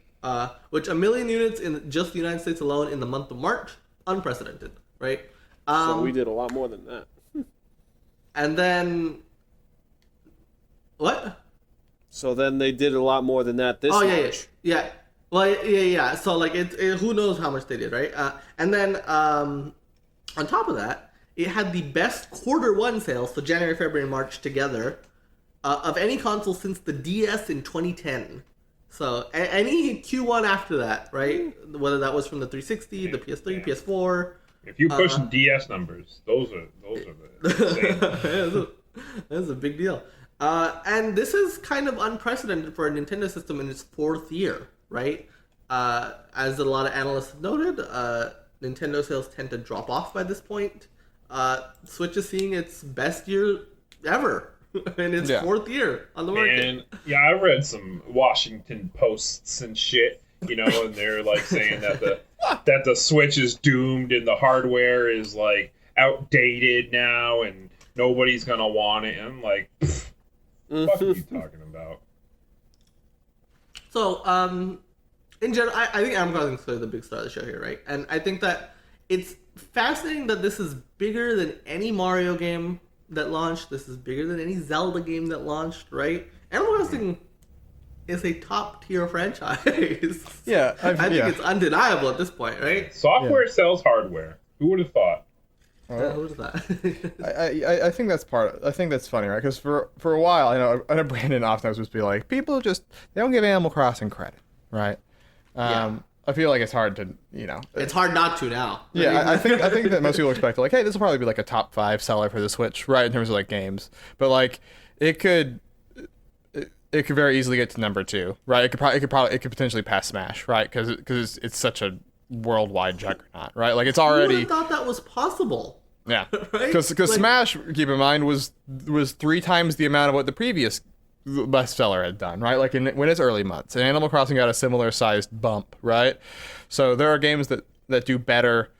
Which 1 million units in just the United States alone in the month of March, unprecedented, right? So we did a lot more than that. And then, what? So then they did a lot more than that this March. Yeah. Well, yeah. So like, who knows how much they did, right? And then on top of that, it had the best Q1 sales, so January, February, and March together, of any console since the DS in 2010. So any Q1 after that, right? Whether that was from the 360, the PS3, PS4. If you push DS numbers, those are the That's a big deal. And this is kind of unprecedented for a Nintendo system in its 4th year, right? As a lot of analysts have noted, Nintendo sales tend to drop off by this point. Switch is seeing its best year ever in its 4th year on the market. And yeah, I read some Washington Posts and shit, and they're like saying that the Switch is doomed and the hardware is like outdated now and nobody's gonna want it. And I'm like, what are you talking about? So, in general, I think Animal Crossing is clearly the big star of the show here, right? And I think that it's fascinating that this is bigger than any Mario game that launched. This is bigger than any Zelda game that launched, right? Animal Crossing is a top tier franchise. Yeah, I think it's undeniable at this point, right? Software sells hardware. Who would have thought? Who was that? I think that's I think that's funny, right? Because for a while, I know Brandon often was supposed to be like, people they don't give Animal Crossing credit, right? I feel like it's hard to, It's hard not to now. Yeah, I think that most people expect like, hey, this will probably be like a top 5 seller for the Switch, right? In terms of like games, but like it could very easily get to number 2, right? It could potentially pass Smash, right? Because it's such a worldwide juggernaut, right? Like it's already. Who would have thought that was possible? Yeah, right? Because Smash, keep in mind, was 3 times the amount of what the previous bestseller had done, right? Like when its early months, and Animal Crossing got a similar sized bump, right? So there are games that do better.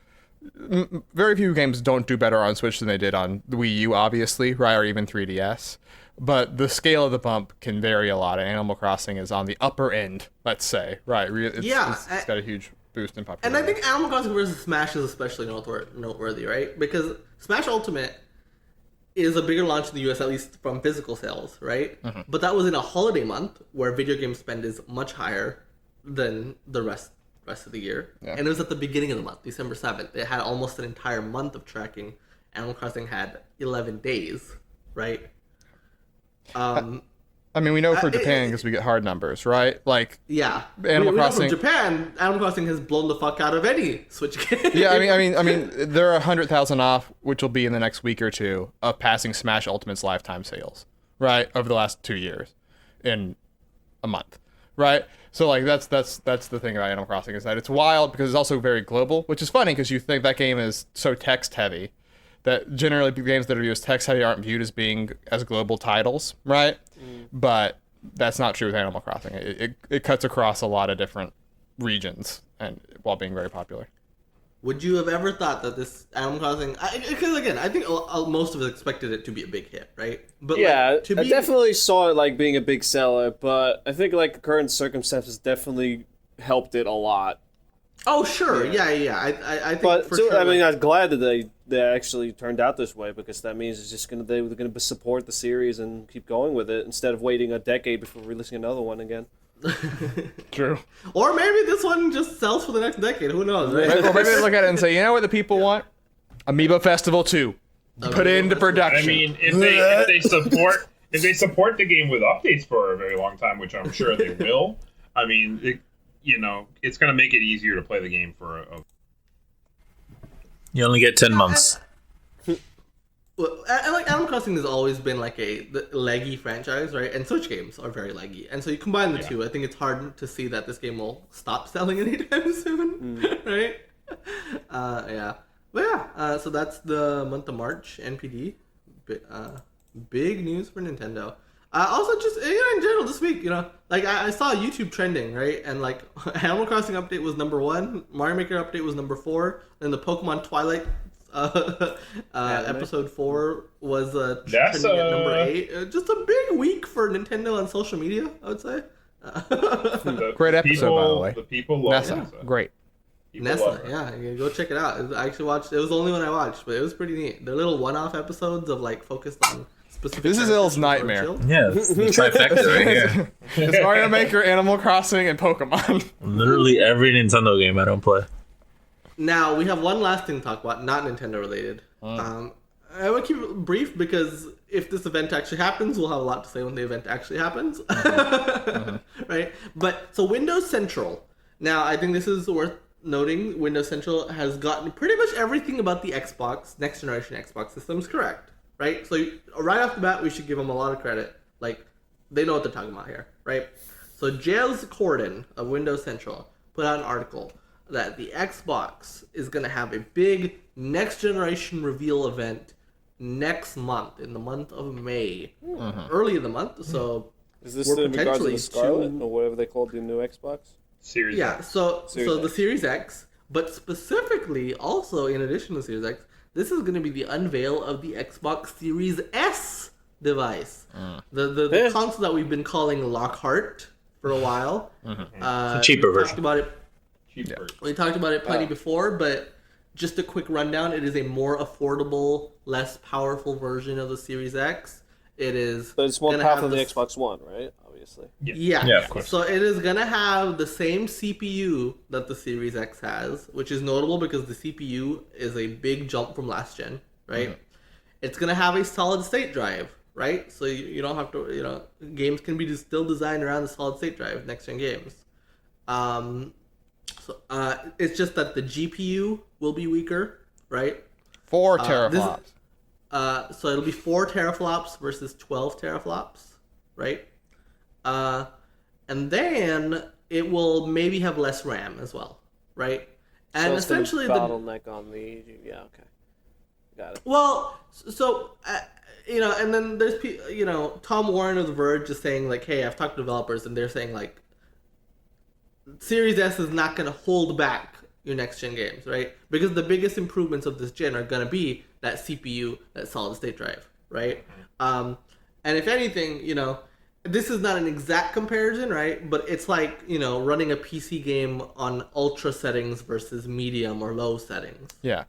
Very few games don't do better on Switch than they did on the Wii U, obviously, right, or even 3DS. But the scale of the bump can vary a lot, and Animal Crossing is on the upper end, let's say, right? It's got a huge boost in popularity. And I think Animal Crossing versus Smash is especially noteworthy, right? Because Smash Ultimate is a bigger launch in the US, at least from physical sales, right? Mm-hmm. But that was in a holiday month where video game spend is much higher than the rest of the year. Yeah. And it was at the beginning of the month, December 7th. It had almost an entire month of tracking. Animal Crossing had 11 days, right? I mean, we know for Japan because we get hard numbers, right? Like, yeah, Animal Crossing. Know from Japan, Animal Crossing has blown the fuck out of any Switch game. Yeah, I mean, there are 100,000 off, which will be in the next week or two of passing Smash Ultimate's lifetime sales, right? Over the last 2 years, in a month, right? So like that's the thing about Animal Crossing is that it's wild because it's also very global, which is funny because you think that game is so text heavy. That generally games that are viewed as text heavy aren't viewed as being as global titles, right? But that's not true with Animal Crossing. It cuts across a lot of different regions and while being very popular. Would you have ever thought that this Animal Crossing? Because again, I think most of us expected it to be a big hit, right? But yeah, I definitely saw it like being a big seller, but I think like the current circumstances definitely helped it a lot. Oh sure, yeah. I think but for so, sure. I mean, I'm glad that they actually turned out this way because that means it's just they're gonna support the series and keep going with it instead of waiting a decade before releasing another one again. True. Or maybe this one just sells for the next decade. Who knows? Right? Or maybe they look at it and say, you know what the people want? Amiibo Festival 2. Put it into production. I mean, if they support the game with updates for a very long time, which I'm sure they will. I mean, it's going to make it easier to play the game for a. You only get 10 months. Well, and like Animal Crossing has always been like a leggy franchise, right? And Switch games are very leggy, and so you combine the two. I think it's hard to see that this game will stop selling anytime soon, right? Yeah, but yeah. So that's the month of March NPD. Big news for Nintendo. Also, just in general this week, like I saw YouTube trending, right? And like Animal Crossing update was number 1, Mario Maker update was number 4, then the Pokemon Twilight episode 4 was trending at number 8. Just a big week for Nintendo on social media, I would say. Great episode, by the way. The people love Nessa, Nessa. Great. People yeah, go check it out. I actually watched. It was the only one I watched, but it was pretty neat. They're little one-off episodes of like focused on. This is Ill's nightmare. Yeah, the trifecta right here. It's Mario Maker, Animal Crossing, and Pokemon. Literally every Nintendo game I don't play. Now, we have one last thing to talk about, not Nintendo related. I will keep it brief because if this event actually happens, we'll have a lot to say when the event actually happens. Right? But so Windows Central. Now, I think this is worth noting. Windows Central has gotten pretty much everything about the Xbox, next generation Xbox systems correct. Right? So right off the bat, we should give them a lot of credit. Like, they know what they're talking about here. Right? So Jez Corden of Windows Central put out an article that the Xbox is going to have a big next generation reveal event next month, in the month of May. Early in the month, so Is this we're in regards to the potentially Scarlet to- or whatever they called the new Xbox? Series. yeah, X. so Series the X. Series X, but specifically, also in addition to the Series X, this is going to be the unveil of the Xbox Series S device, the console that we've been calling Lockhart for a while. a cheaper we version. talked about it. Cheaper. We talked about it plenty before, but just a quick rundown: it is a more affordable, less powerful version of the Series X. It is, But it's more gonna powerful have than the this- Xbox One, right? Obviously. Yeah. Yeah, of course. So it is gonna have the same CPU that the Series X has, which is notable because the CPU is a big jump from last gen, right? It's gonna have a solid state drive, right? So you don't have to, games can be still designed around the solid state drive, next gen games. It's just that the GPU will be weaker, right? 4 this- teraflops. So it'll be 4 teraflops versus 12 teraflops, right? And then it will maybe have less RAM as well, right? And So it's gonna essentially the bottleneck on the okay, got it. well, and then there's Tom Warren of The Verge is saying like, hey, I've talked to developers and they're saying like, Series S is not going to hold back your next gen games, right? Because the biggest improvements of this gen are going to be that CPU, that solid state drive, right? And if anything, this is not an exact comparison, right? But it's like, running a PC game on ultra settings versus medium or low settings. Yeah.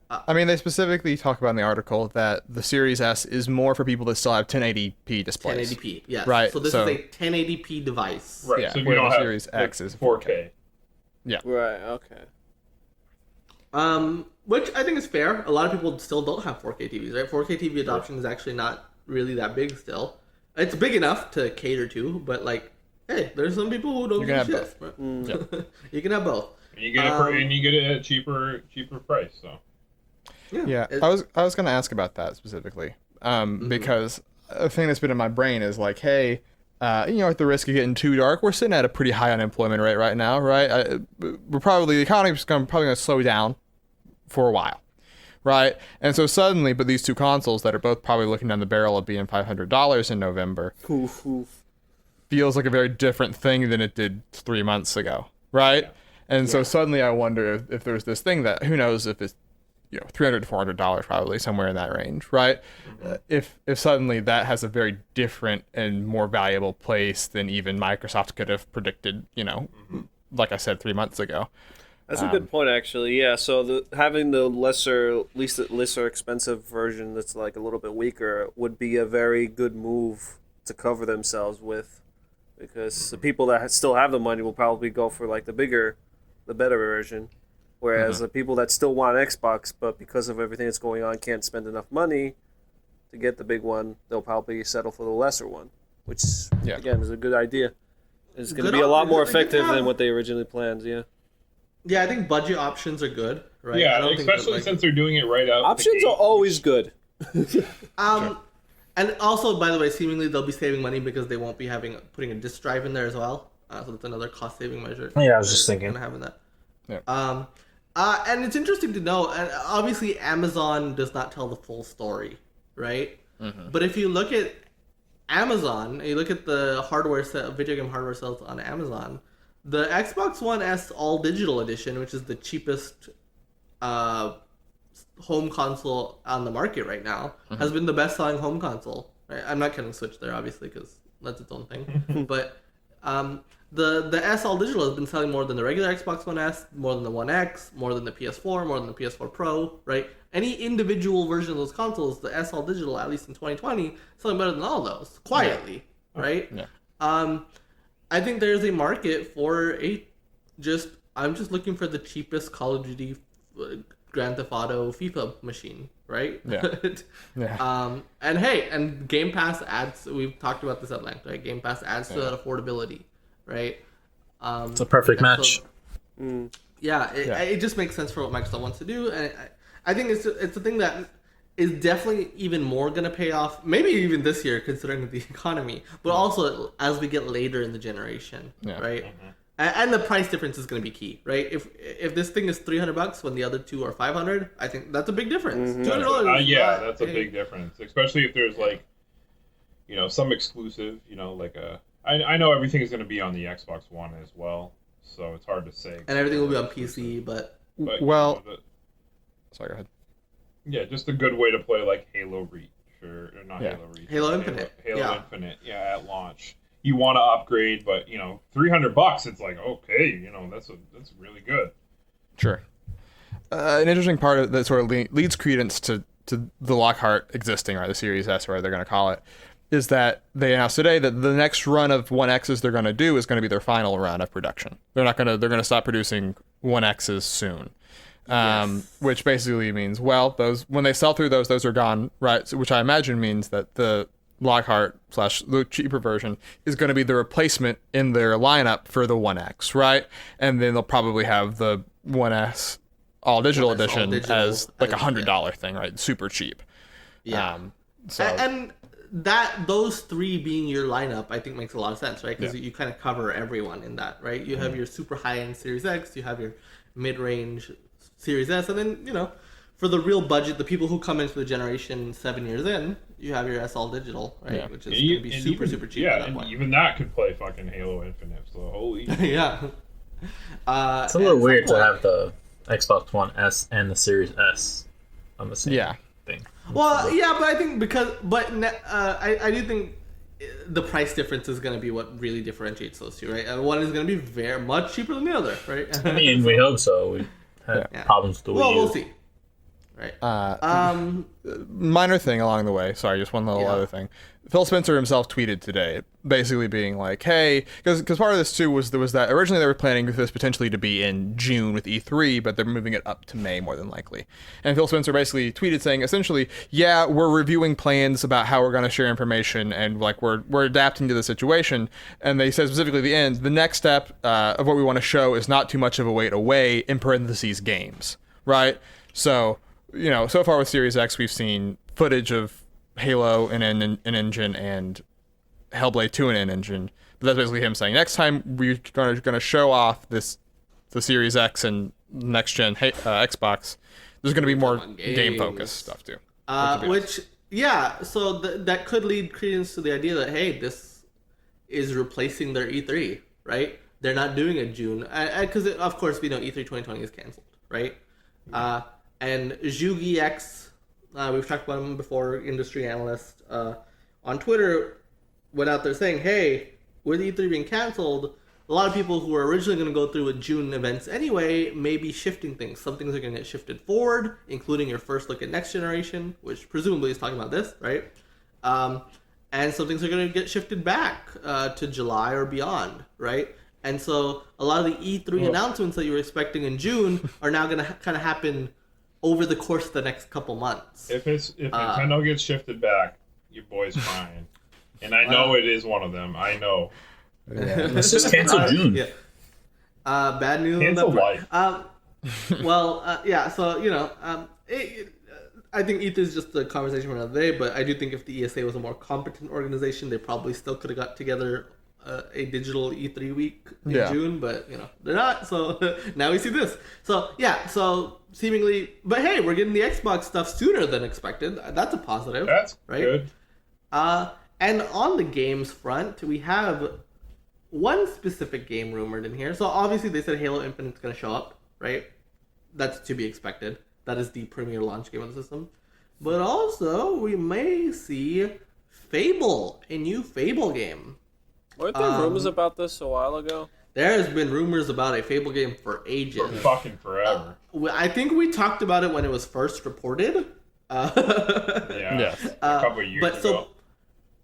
I mean, they specifically talk about in the article that the Series S is more for people that still have 1080p displays. 1080p, yes. Right, So this so- is a 1080p device. Right. Yeah, So if you where don't the have Series X is 4K. Right. Okay. Which I think is fair. A lot of people still don't have 4K TVs, right? 4K TV adoption is actually not really that big still. It's big enough to cater to, but like, hey, there's some people who don't You give can a have shit. Right? You can have both. And you get it at a cheaper price. So Yeah, I was going to ask about that specifically, because a thing that's been in my brain is like, hey, at the risk of getting too dark, we're sitting at a pretty high unemployment rate right now, right? The economy's probably going to slow down for a while, right? And so suddenly, but these two consoles that are both probably looking down the barrel of being $500 in November feels like a very different thing than it did 3 months ago, right? And so suddenly I wonder if there's this thing that, who knows if it's, $300 to $400 probably, somewhere in that range, right? If suddenly that has a very different and more valuable place than even Microsoft could have predicted, like I said 3 months ago. That's a good point, actually. Yeah. So having the lesser expensive version that's like a little bit weaker would be a very good move to cover themselves with, because the people that still have the money will probably go for like the better version. Whereas the people that still want Xbox, but because of everything that's going on, can't spend enough money to get the big one, they'll probably settle for the lesser one, which, again, is a good idea. It's going to be a lot more effective than what they originally planned, yeah. Yeah, I think budget options are good, right? I yeah, don't think that, especially like- since they're doing it right out. Options are always good. And also, by the way, seemingly they'll be saving money because they won't be putting a disk drive in there as well. So that's another cost saving measure. Yeah, I was just thinking. Gonna having that. Yeah. And it's interesting to know, and obviously Amazon does not tell the full story, right? But if you look at Amazon, you look at the video game hardware sales on Amazon, the Xbox One S All Digital Edition, which is the cheapest home console on the market right now, has been the best-selling home console. Right? I'm not counting Switch there, obviously, because that's its own thing. But the S All Digital has been selling more than the regular Xbox One S, more than the One X, more than the PS4, more than the PS4 Pro, right? Any individual version of those consoles, the S All Digital, at least in 2020, selling better than all those, quietly, right? Yeah. I think there's a market for I'm just looking for the cheapest Call of Duty Grand Theft Auto FIFA machine, right? Yeah. Yeah. And hey, and Game Pass adds. We've talked about this at length, right? Game Pass adds to that affordability, right? It's a perfect match. It just makes sense for what Microsoft wants to do, and I think it's a thing that is definitely even more going to pay off, maybe even this year, considering the economy, but also as we get later in the generation, right? Mm-hmm. And the price difference is going to be key, right? If this thing is $300 when the other two are $500, I think that's a big difference. $200. That's a big difference, especially if there's like, some exclusive. I know everything is going to be on the Xbox One as well, so it's hard to say. And everything will be on PC, but sorry, go ahead. Yeah, just a good way to play like Halo Reach or not Halo Reach. Halo Infinite. Halo Infinite, at launch. You want to upgrade, but $300, it's like, okay, that's really good. Sure. An interesting part of that sort of leads credence to the Lockhart existing, right, the Series S, or whatever they're going to call it, is that they announced today that the next run of 1Xs they're going to do is going to be their final run of production. They're going to stop producing 1Xs soon. Which basically means, those when they sell through those are gone, right? So, which I imagine means that the Lockhart / the cheaper version is going to be the replacement in their lineup for the 1X, right? And then they'll probably have the 1S all digital edition as like $100 thing, right? Super cheap. Yeah. And those three being your lineup, I think makes a lot of sense, right? Because you kind of cover everyone in that, right? You have your super high end Series X, you have your mid range Series S, and then for the real budget, the people who come into the generation 7 years in, you have your S all digital, right? Which is going to be super cheap. Yeah, and even that could play fucking Halo Infinite. So holy. Yeah. It's a little weird to have the Xbox One S and the Series S on the same thing. Well, yeah, but I think I do think the price difference is going to be what really differentiates those two, right? And one is going to be very much cheaper than the other, right? I mean, we hope so. We had problems with the Wii U. Well, we'll see. Right. Minor thing along the way. Sorry, just one little other thing. Phil Spencer himself tweeted today, basically being like, "Hey," because part of this too was that originally they were planning for this potentially to be in June with E3, but they're moving it up to May more than likely. And Phil Spencer basically tweeted saying, essentially, "Yeah, we're reviewing plans about how we're going to share information, and like we're adapting to the situation." And they said specifically at the end, the next step of what we want to show is not too much of a wait away. In parentheses, games, right? So. So far with Series X, we've seen footage of Halo in an engine and Hellblade 2 in an engine. But that's basically him saying, next time we're going to show off the Series X and next gen Xbox. There's going to be more game focused stuff too. So that could lead credence to the idea that hey, this is replacing their E3, right? They're not doing a June because of course we know E3 2020 is canceled, right? And Zhugi X, we've talked about him before, industry analyst, on Twitter, went out there saying, hey, with E3 being canceled, a lot of people who were originally going to go through with June events anyway may be shifting things. Some things are going to get shifted forward, including your first look at next generation, which presumably is talking about this, right? And some things are going to get shifted back to July or beyond, right? And so a lot of the E3 announcements that you were expecting in June are now going to kind of happen over the course of the next couple months. If Nintendo gets shifted back, your boy's crying. And I know it is one of them. I know. Yeah. Let's just cancel June. Yeah. Bad news. Cancel life. So, I think E3 is just a conversation for another day, but I do think if the ESA was a more competent organization, they probably still could have got together a digital E3 week in June, but they're not. So now we see this. So seemingly, but hey, we're getting the Xbox stuff sooner than expected. That's a positive. That's right. Good. And on the games front, we have one specific game rumored in here. So obviously they said Halo Infinite's going to show up, right? That's to be expected. That is the premier launch game of the system. But also we may see Fable, a new Fable game. Weren't there rumors about this a while ago? There has been rumors about a Fable game for ages. For fucking forever. I think we talked about it when it was first reported. A couple of years ago. So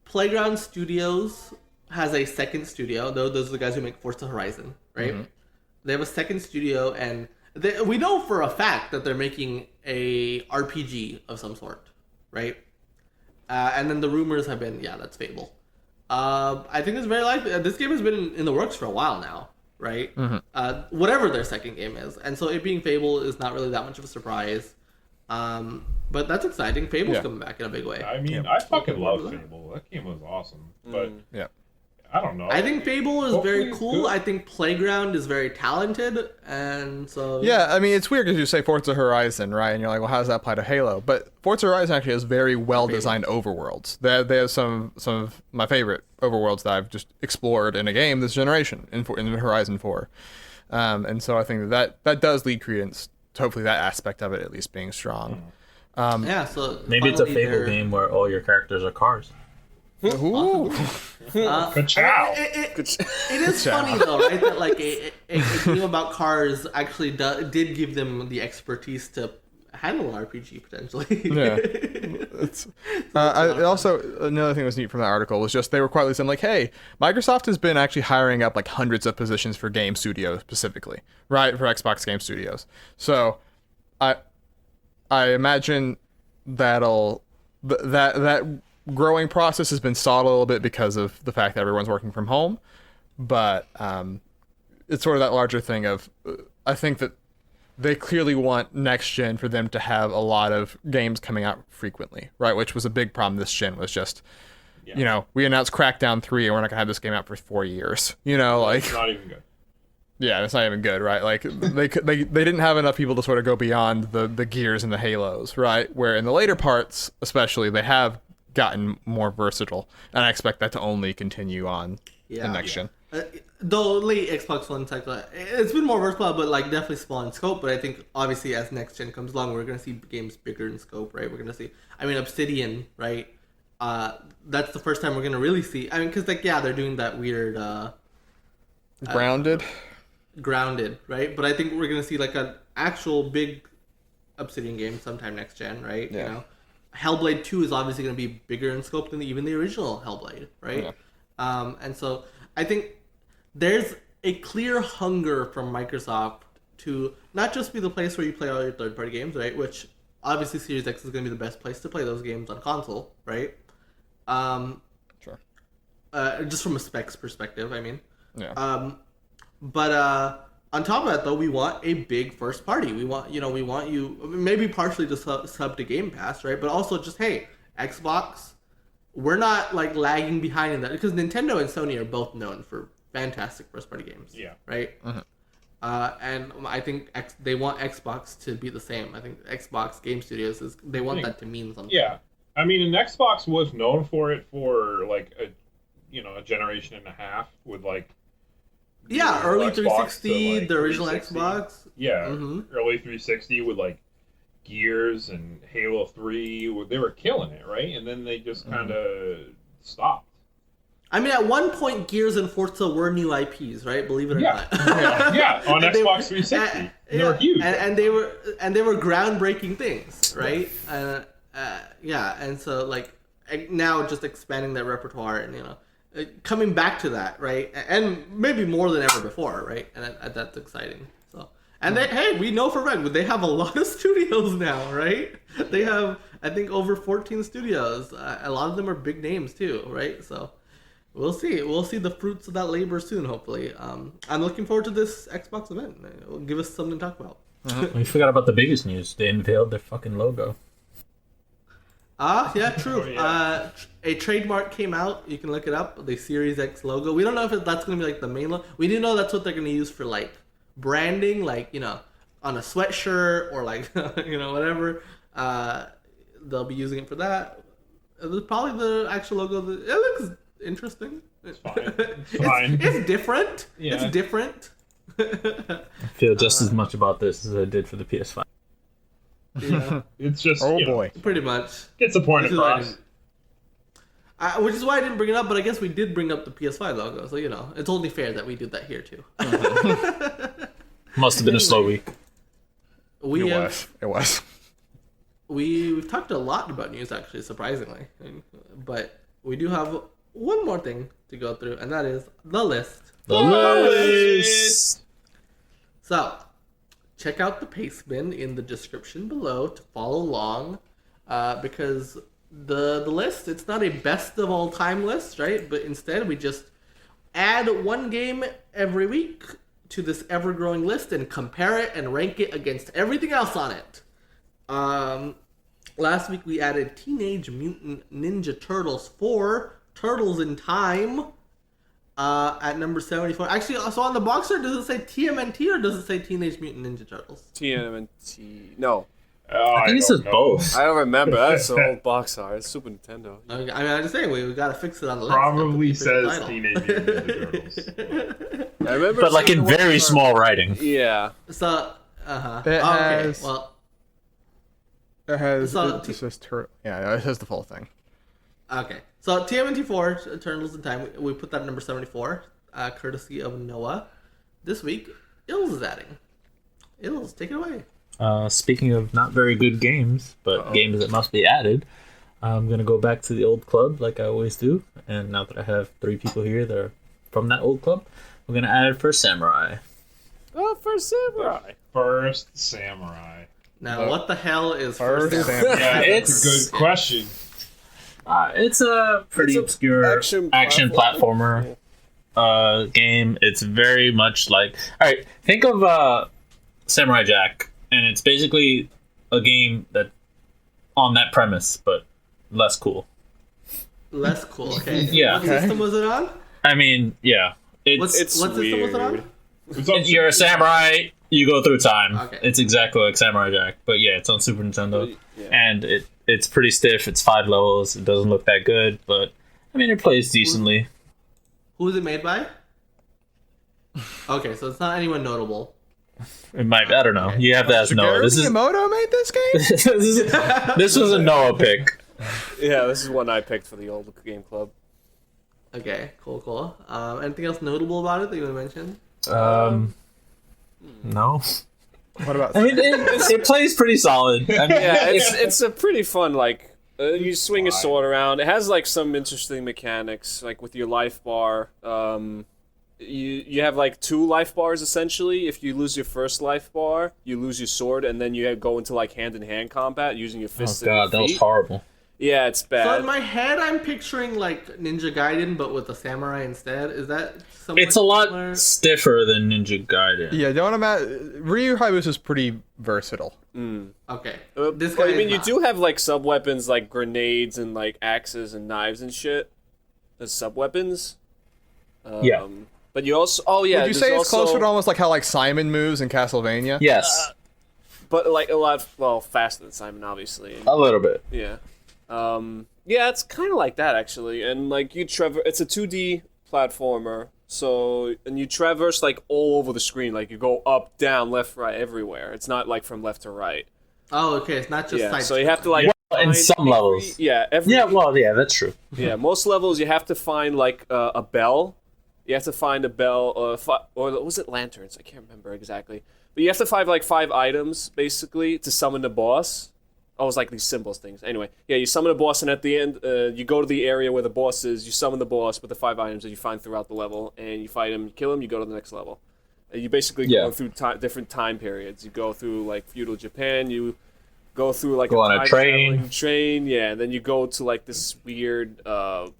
Playground Studios has a second studio. Those are the guys who make Forza Horizon, right? Mm-hmm. They have a second studio, and we know for a fact that they're making a RPG of some sort, right? And then the rumors have been, that's Fable. I think it's very likely. This game has been in the works for a while now, right? Whatever their second game is, and so it being Fable is not really that much of a surprise. But that's exciting. Fable's coming back in a big way. I mean, I fucking love Fable. That game was awesome. But I don't know. I think Fable is Hopefully very it's cool. good. I think Playground is very talented, and so Yeah, I mean, it's weird because you say Forza Horizon, right? And you're like, well, how does that apply to Halo? But Forza Horizon actually has very well-designed overworlds. They have some of my favorite overworlds that I've just explored in a game this generation, in Horizon 4. And so I think that does lead credence to hopefully that aspect of it at least being strong. So Maybe it's a finally Fable game where all your characters are cars. Ooh. Ka-chow. It is funny though, right? That like a game about cars actually did give them the expertise to handle an RPG potentially. Also, another thing that was neat from that article was just they were quietly saying like, hey, Microsoft has been actually hiring up like hundreds of positions for game studios specifically, right? For Xbox game studios. So I imagine that growing process has been stalled a little bit because of the fact that everyone's working from home. But it's sort of that larger thing of I think that they clearly want next gen for them to have a lot of games coming out frequently, right? Which was a big problem this gen was just, we announced Crackdown 3 and we're not gonna have this game out for 4 years. Like It's not even good. yeah, it's not even good, right? Like they didn't have enough people to sort of go beyond the Gears and the Halos, right? Where in the later parts, especially, they have gotten more versatile, and I expect that to only continue on the next gen. Though late Xbox One cycle, it's been more versatile, but like definitely small in scope. But I think obviously as next gen comes along, we're gonna see games bigger in scope, right? We're gonna see, Obsidian, right? That's the first time we're gonna really see. Because they're doing that weird grounded, right? But I think we're gonna see like an actual big Obsidian game sometime next gen, right? Yeah. Hellblade 2 is obviously going to be bigger in scope than even the original Hellblade, right? And so I think there's a clear hunger from Microsoft to not just be the place where you play all your third-party games, right? Which obviously Series X is going to be the best place to play those games on console, right? Sure. Just from a specs perspective, Yeah. But on top of that, though, we want a big first party. We want you maybe partially to sub to Game Pass, right? But also just, hey, Xbox, we're not like lagging behind in that because Nintendo and Sony are both known for fantastic first party games. Yeah. Right. And I think they want Xbox to be the same. I think Xbox Game Studios they want that to mean something. Yeah. I mean, and Xbox was known for it for like a generation and a half with like. Early Xbox 360, the original 360. Xbox. Yeah, early 360 with like Gears and Halo 3. They were killing it, right? And then they just kind of stopped. At one point, Gears and Forza were new IPs, right? Believe it or not. On Xbox 360. They were huge. And they were groundbreaking things, right? And so like now just expanding that repertoire and coming back to that, right? And maybe more than ever before, right? And that's exciting. So, and we know for a fact they have a lot of studios now, right? They have, I think, over 14 studios. A lot of them are big names too, right? So, we'll see. We'll see the fruits of that labor soon, hopefully. I'm looking forward to this Xbox event. It'll give us something to talk about. We forgot about the biggest news. They unveiled their fucking logo. Yeah, true. Oh, yeah. A trademark came out. You can look it up. The Series X logo. We don't know if that's going to be like the main logo. We do know that's what they're going to use for like branding, like on a sweatshirt or like whatever. They'll be using it for that. Probably the actual logo. It looks interesting. It's fine. It's fine. It's different. Yeah. It's different. I feel just as much about this as I did for the PS5. Yeah, It's just boy. pretty much. Gets the point Which is why across. which is why I didn't bring it up, but I guess we did bring up the PS5 logo, so it's only fair that we did that here too. Must have been a slow week. It was. We've talked a lot about news actually, surprisingly, but we do have one more thing to go through, and that is the list. The list. So, check out the paste bin in the description below to follow along, because the list, it's not a best of all time list, right? But instead we just add one game every week to this ever-growing list and compare it and rank it against everything else on it. Last week we added Teenage Mutant Ninja Turtles 4, Turtles in Time, at number 74. Actually, so on the box art, does it say TMNT or does it say Teenage Mutant Ninja Turtles? TMNT. No. I think it says both. I don't remember. That's the old box art. It's Super Nintendo. Okay, I mean, I'm just saying, we gotta fix it on the list. Probably That's the says title. Teenage Mutant Ninja Turtles. I remember But like seeing in the one very for- small writing. Yeah. So, It okay, has- well, It has. So, It says yeah, it says the full thing. okay. So TMNT 4, Turtles in Time, we put that at number 74, courtesy of Noah. This week, Ills is adding. Ills, take it away. Speaking of not very good games, but games that must be added, I'm gonna go back to the old club like I always do. And now that I have 3 people here that are from that old club, we're gonna add First Samurai. Oh, First Samurai. First Samurai. Now, what the hell is First First Samurai. Yeah, that's It's- a good question. It's a pretty It's a obscure action platformer game. It's very much like, all right, think of Samurai Jack, and it's basically a game that on that premise, but less cool. Less cool, okay. Yeah. What system was it on? I mean, yeah, What system was it on? weird. It's on You're a samurai. You go through time. Okay. It's exactly like Samurai Jack, but yeah, it's on Super Nintendo, Yeah. and it's pretty stiff. It's 5 levels. It doesn't look that good, but I mean, it plays decently. Who is it made by? Okay, so it's not anyone notable. It might. I don't know. You have to ask Noah. Shigeru This is Miyamoto made this game. this was a Noah pick. Yeah, this is one I picked for the old game club. Okay, cool. Anything else notable about it that you want to mention? No. What about? I mean, it plays pretty solid. I mean, Yeah, it's a pretty fun, like, you swing a sword around. It has, like, some interesting mechanics, like with your life bar. You have, like, 2 life bars, essentially. If you lose your first life bar, you lose your sword, and then you go into, like, hand-in-hand combat using your oh fists god, and that your was feet. horrible. Yeah, it's So bad. in my head, I'm picturing like Ninja Gaiden, but with a samurai instead. Is that somewhat It's a lot similar? stiffer than Ninja Gaiden. Yeah, don't imagine. Ryu Hayabusa is pretty versatile. Okay. This guy I is mean, you not. do have, like, sub-weapons, like grenades and, like, axes and knives and shit as sub-weapons. Yeah. But you also... Oh, yeah. Would you say there's it's closer also- to almost like how like Simon moves in Castlevania? Yes, But, like, a lot, well, faster than Simon, obviously. a little bit. Yeah. Yeah, it's kind of like that, actually. And, like, it's a 2D platformer, so... And you traverse, like, all over the screen. Like, you go up, down, left, right, everywhere. It's not, like, from left to right. Oh, okay. It's not just Yeah, side. so you have to, like... Well, in find some levels. Yeah, Yeah, well, yeah, that's true. Yeah, most levels you have to find, like, a bell. You have to find a bell, or was it lanterns? I can't remember exactly. But you have to find, like, 5 items, basically, to summon the boss. Oh, it's like these symbols things. Anyway, yeah, you summon a boss, and at the end, you go to the area where the boss is, you summon the boss with the 5 items that you find throughout the level, and you fight him, you kill him, you go to the next level. And you basically go through different time periods. You go through, like, feudal Japan, you go through, like, Go on a time-traveling train, yeah, and then you go to, like, this weird, not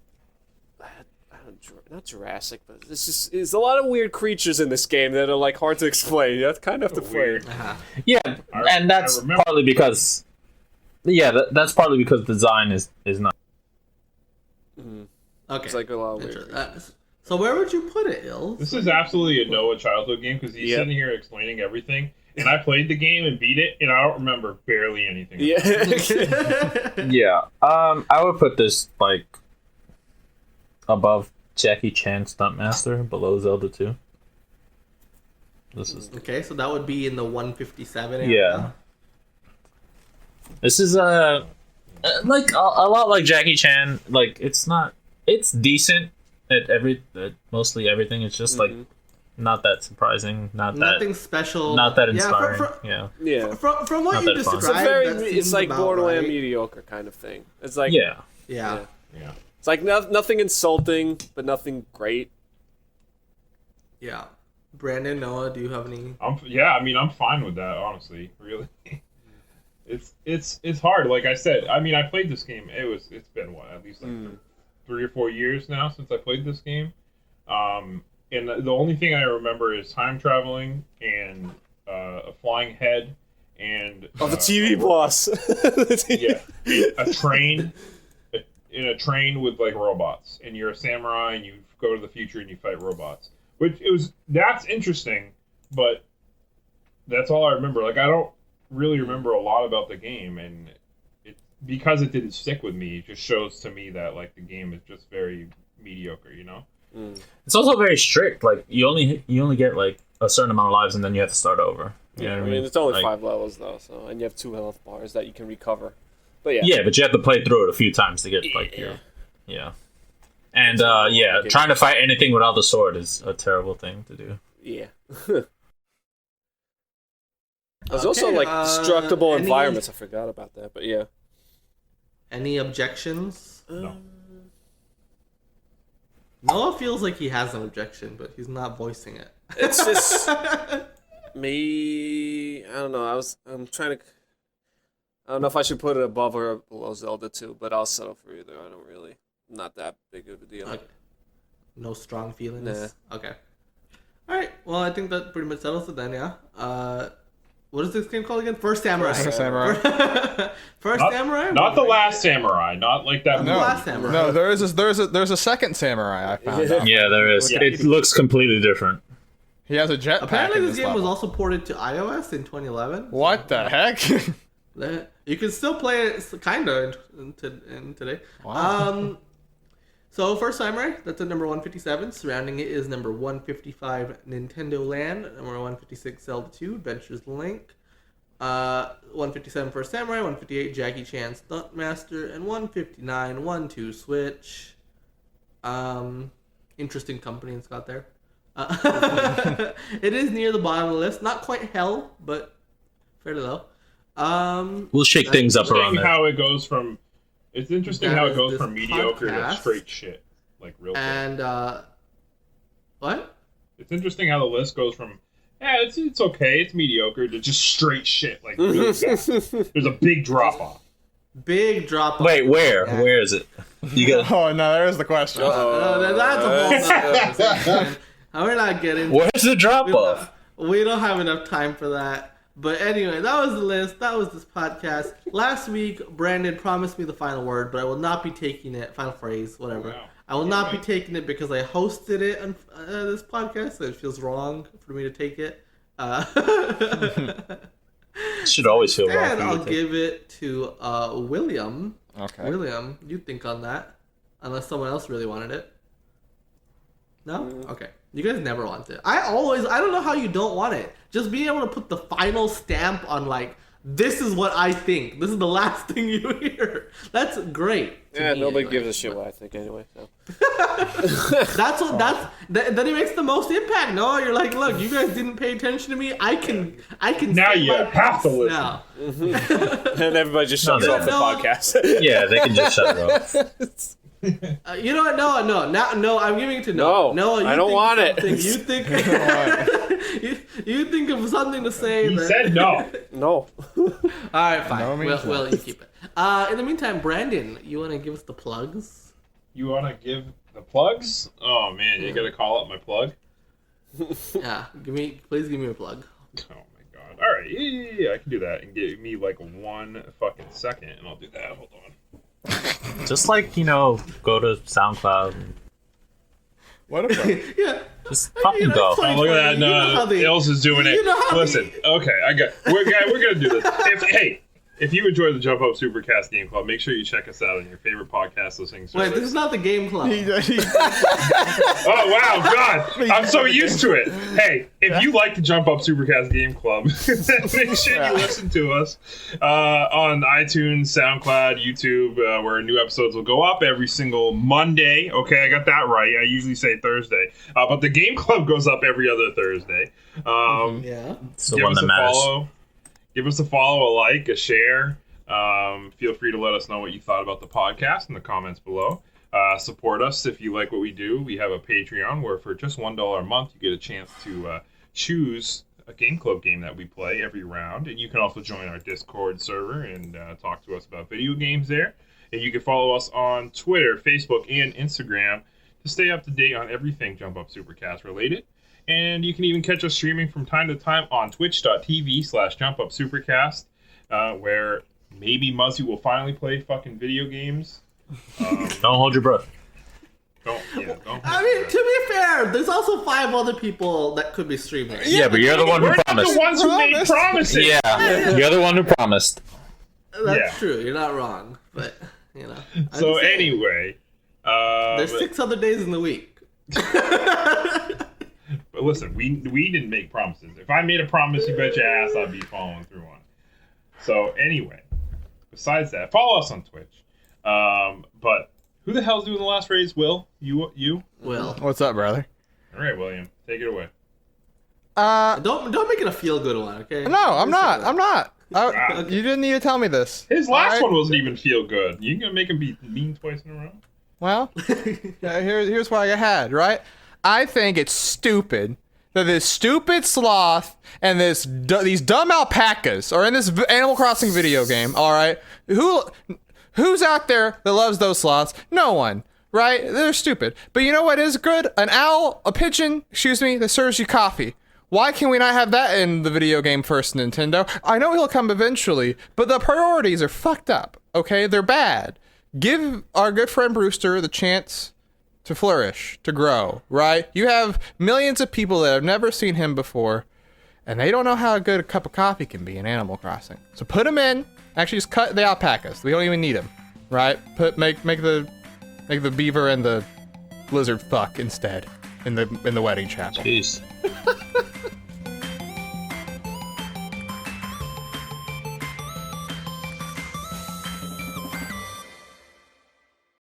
Jurassic, but there's a lot of weird creatures in this game that are, like, hard to explain. You kind of have to play it. Yeah, and that's I remember- partly because. Yeah, that's partly because design is not. Okay. It's, like, a lot of weird So where would you put it, Il? This is absolutely a Noah childhood game because he's Yep. sitting here explaining everything, and I played the game and beat it, and I don't remember barely anything. Yeah. Yeah, I would put this like above Jackie Chan Stuntmaster, below Zelda 2. This is Okay, so that would be in the 157 yeah. area. This is like a lot like Jackie Chan. Like it's decent at mostly everything. It's just like not that surprising, Nothing special. not that Yeah, inspiring. Yeah, Yeah. From what Not you that fun. described, It's that it's seems like about borderland right. mediocre kind of thing. It's like yeah. Yeah. Yeah. It's like nothing insulting, but nothing great. Yeah. Brandon, Noah, do you have any? I'm fine with that, honestly. Really, it's hard. Like I said, I mean, I played this game. It's been what, at least like 3 or 4 years now since I played this game. And the only thing I remember is time traveling and a flying head and the TV boss. Yeah, a train. In a train with like robots, and you're a samurai, and you go to the future and you fight robots. That's interesting, but that's all I remember. Like I don't really remember a lot about the game, and because it didn't stick with me, it just shows to me that like the game is just very mediocre, you know. It's also very strict. Like you only get like a certain amount of lives, and then you have to start over. You know what I mean? It's only 5 levels though, so and you have 2 health bars that you can recover. But yeah, but you have to play through it a few times to get like your and trying to fight anything without the sword is a terrible thing to do. Yeah. There's also like destructible environments. I forgot about that, but yeah. Any objections? No. Noah feels like he has an objection, but he's not voicing it. It's just me. I don't know. I'm trying to. I don't know if I should put it above or below Zelda 2, but I'll settle for either. Not that big of a deal. Okay. No strong feelings? Nah. Okay. Alright, well, I think that pretty much settles it then, yeah? What is this game called again? First Samurai. First Samurai. First Samurai? Not the last Samurai. Not like that. No, Last Samurai. No, there's a second samurai I found out. Yeah, there is. Yeah. It looks completely different. He has a jetpack. Apparently in this game level. was also ported to iOS in 2011. What the heck? You can still play it, kinda, in today. Wow. So First Samurai, that's at number 157. Surrounding it is number 155, Nintendo Land. Number 156, Zelda 2, Adventures Link. 157, First Samurai. 158, Jackie Chan Stuntmaster. And 159, 1-2 Switch. Interesting company it's got there. It is near the bottom of the list. Not quite hell, but fairly low. We'll shake things up around there. How it goes from. It's interesting how it goes this from mediocre to podcast. straight shit, like real. And what? It's interesting how the list goes from, it's okay, it's mediocre, to just straight shit, like really bad. There's a big drop off. Big drop off. Wait, where? Yeah. Where is it? You got. Oh no, there's the question. That's a whole nother conversation. We're not getting. Where's the drop off? We don't have enough time for that. But anyway, that was the list. That was this podcast. Last week, Brandon promised me the final word, but I will not be taking it. Final phrase, whatever. Wow. I will not be taking it because I hosted it on this podcast, so it feels wrong for me to take it. Should always feel wrong. And for you I'll to take. give it to William. Okay. William, you think on that? Unless someone else really wanted it. No? Okay. You guys never want it. I don't know how you don't want it. Just being able to put the final stamp on, like, this is what I think. This is the last thing you hear. That's great. to Yeah, me nobody anyway. gives a shit what I think anyway. So. Then it makes the most impact. No, you're like, look, you guys didn't pay attention to me. I can Now say you my have to piece listen. now. And everybody just shuts No, off the no. podcast. Yeah, they can just shut it off. You know what? No, I'm giving it to Noah. No, Noah, I don't want it. You think you think of something to say. He that... said no. No. All right, fine. No means Well, you keep it. In the meantime, Brandon, you want to give us the plugs? You want to give the plugs? Oh man, you gotta call up my plug. Yeah, please give me a plug. Oh my god. All right, yeah, I can do that. And give me like 1 fucking second, and I'll do that. Hold on. Just like, go to SoundCloud and What about? Yeah. just fucking go. Oh, look at that! You know how No, they- Els is doing it. you know how Listen, okay, we're gonna do this. If you enjoy the Jump Up Supercast Game Club, make sure you check us out on your favorite podcast listening service. Wait, this is not the game club. Oh wow, God! I'm so used to it. Hey, if you like the Jump Up Supercast Game Club, make sure you listen to us on iTunes, SoundCloud, YouTube, where new episodes will go up every single Monday. Okay, I got that right. I usually say Thursday, but the Game Club goes up every other Thursday. Yeah. It's the Give one us that a matters. follow. Give us a follow, a like, a share. Feel free to let us know what you thought about the podcast in the comments below. Support us if you like what we do. We have a Patreon where for just $1 a month you get a chance to choose a game club game that we play every round, and you can also join our Discord server and talk to us about video games there. And you can follow us on Twitter, Facebook, and Instagram to stay up to date on everything Jump Up Supercast related. And you can even catch us streaming from time to time on twitch.tv/jumpupsupercast, where maybe Muzzy will finally play fucking video games. Don't hold your breath. Don't. I mean, to be fair, there's also 5 other people that could be streaming. Yeah, but you're the one who We're not promised. the ones who made promises. Yeah, you're the one who promised. That's Yeah. true. You're not wrong, but So anyway, there's 6 other days in the week. But listen, we didn't make promises. If I made a promise, you bet your ass I'd be following through on it. So anyway, besides that, follow us on Twitch. But who the hell's doing the last raise? Will? You? Well, What's up, brother? All right, William, take it away. don't make it a feel good one, okay? No, I'm not. I'm not. Ah. You didn't need to tell me this. His last Alright. one wasn't even feel good. You gonna make him be mean twice in a row? Well, here's what I had, right? I think it's stupid that this stupid sloth and these dumb alpacas are in this Animal Crossing video game, all right? Who's out there that loves those sloths? No one, right? They're stupid. But you know what is good? An owl, a pigeon, that serves you coffee. Why can we not have that in the video game first, Nintendo? I know he'll come eventually, but the priorities are fucked up, okay? They're bad. Give our good friend Brewster the chance to flourish, to grow, right? You have millions of people that have never seen him before, and they don't know how good a cup of coffee can be in Animal Crossing. So put him in. Actually, just cut the alpacas. We don't even need him, right? Make the beaver and the lizard fuck instead in the wedding chapel. Jeez.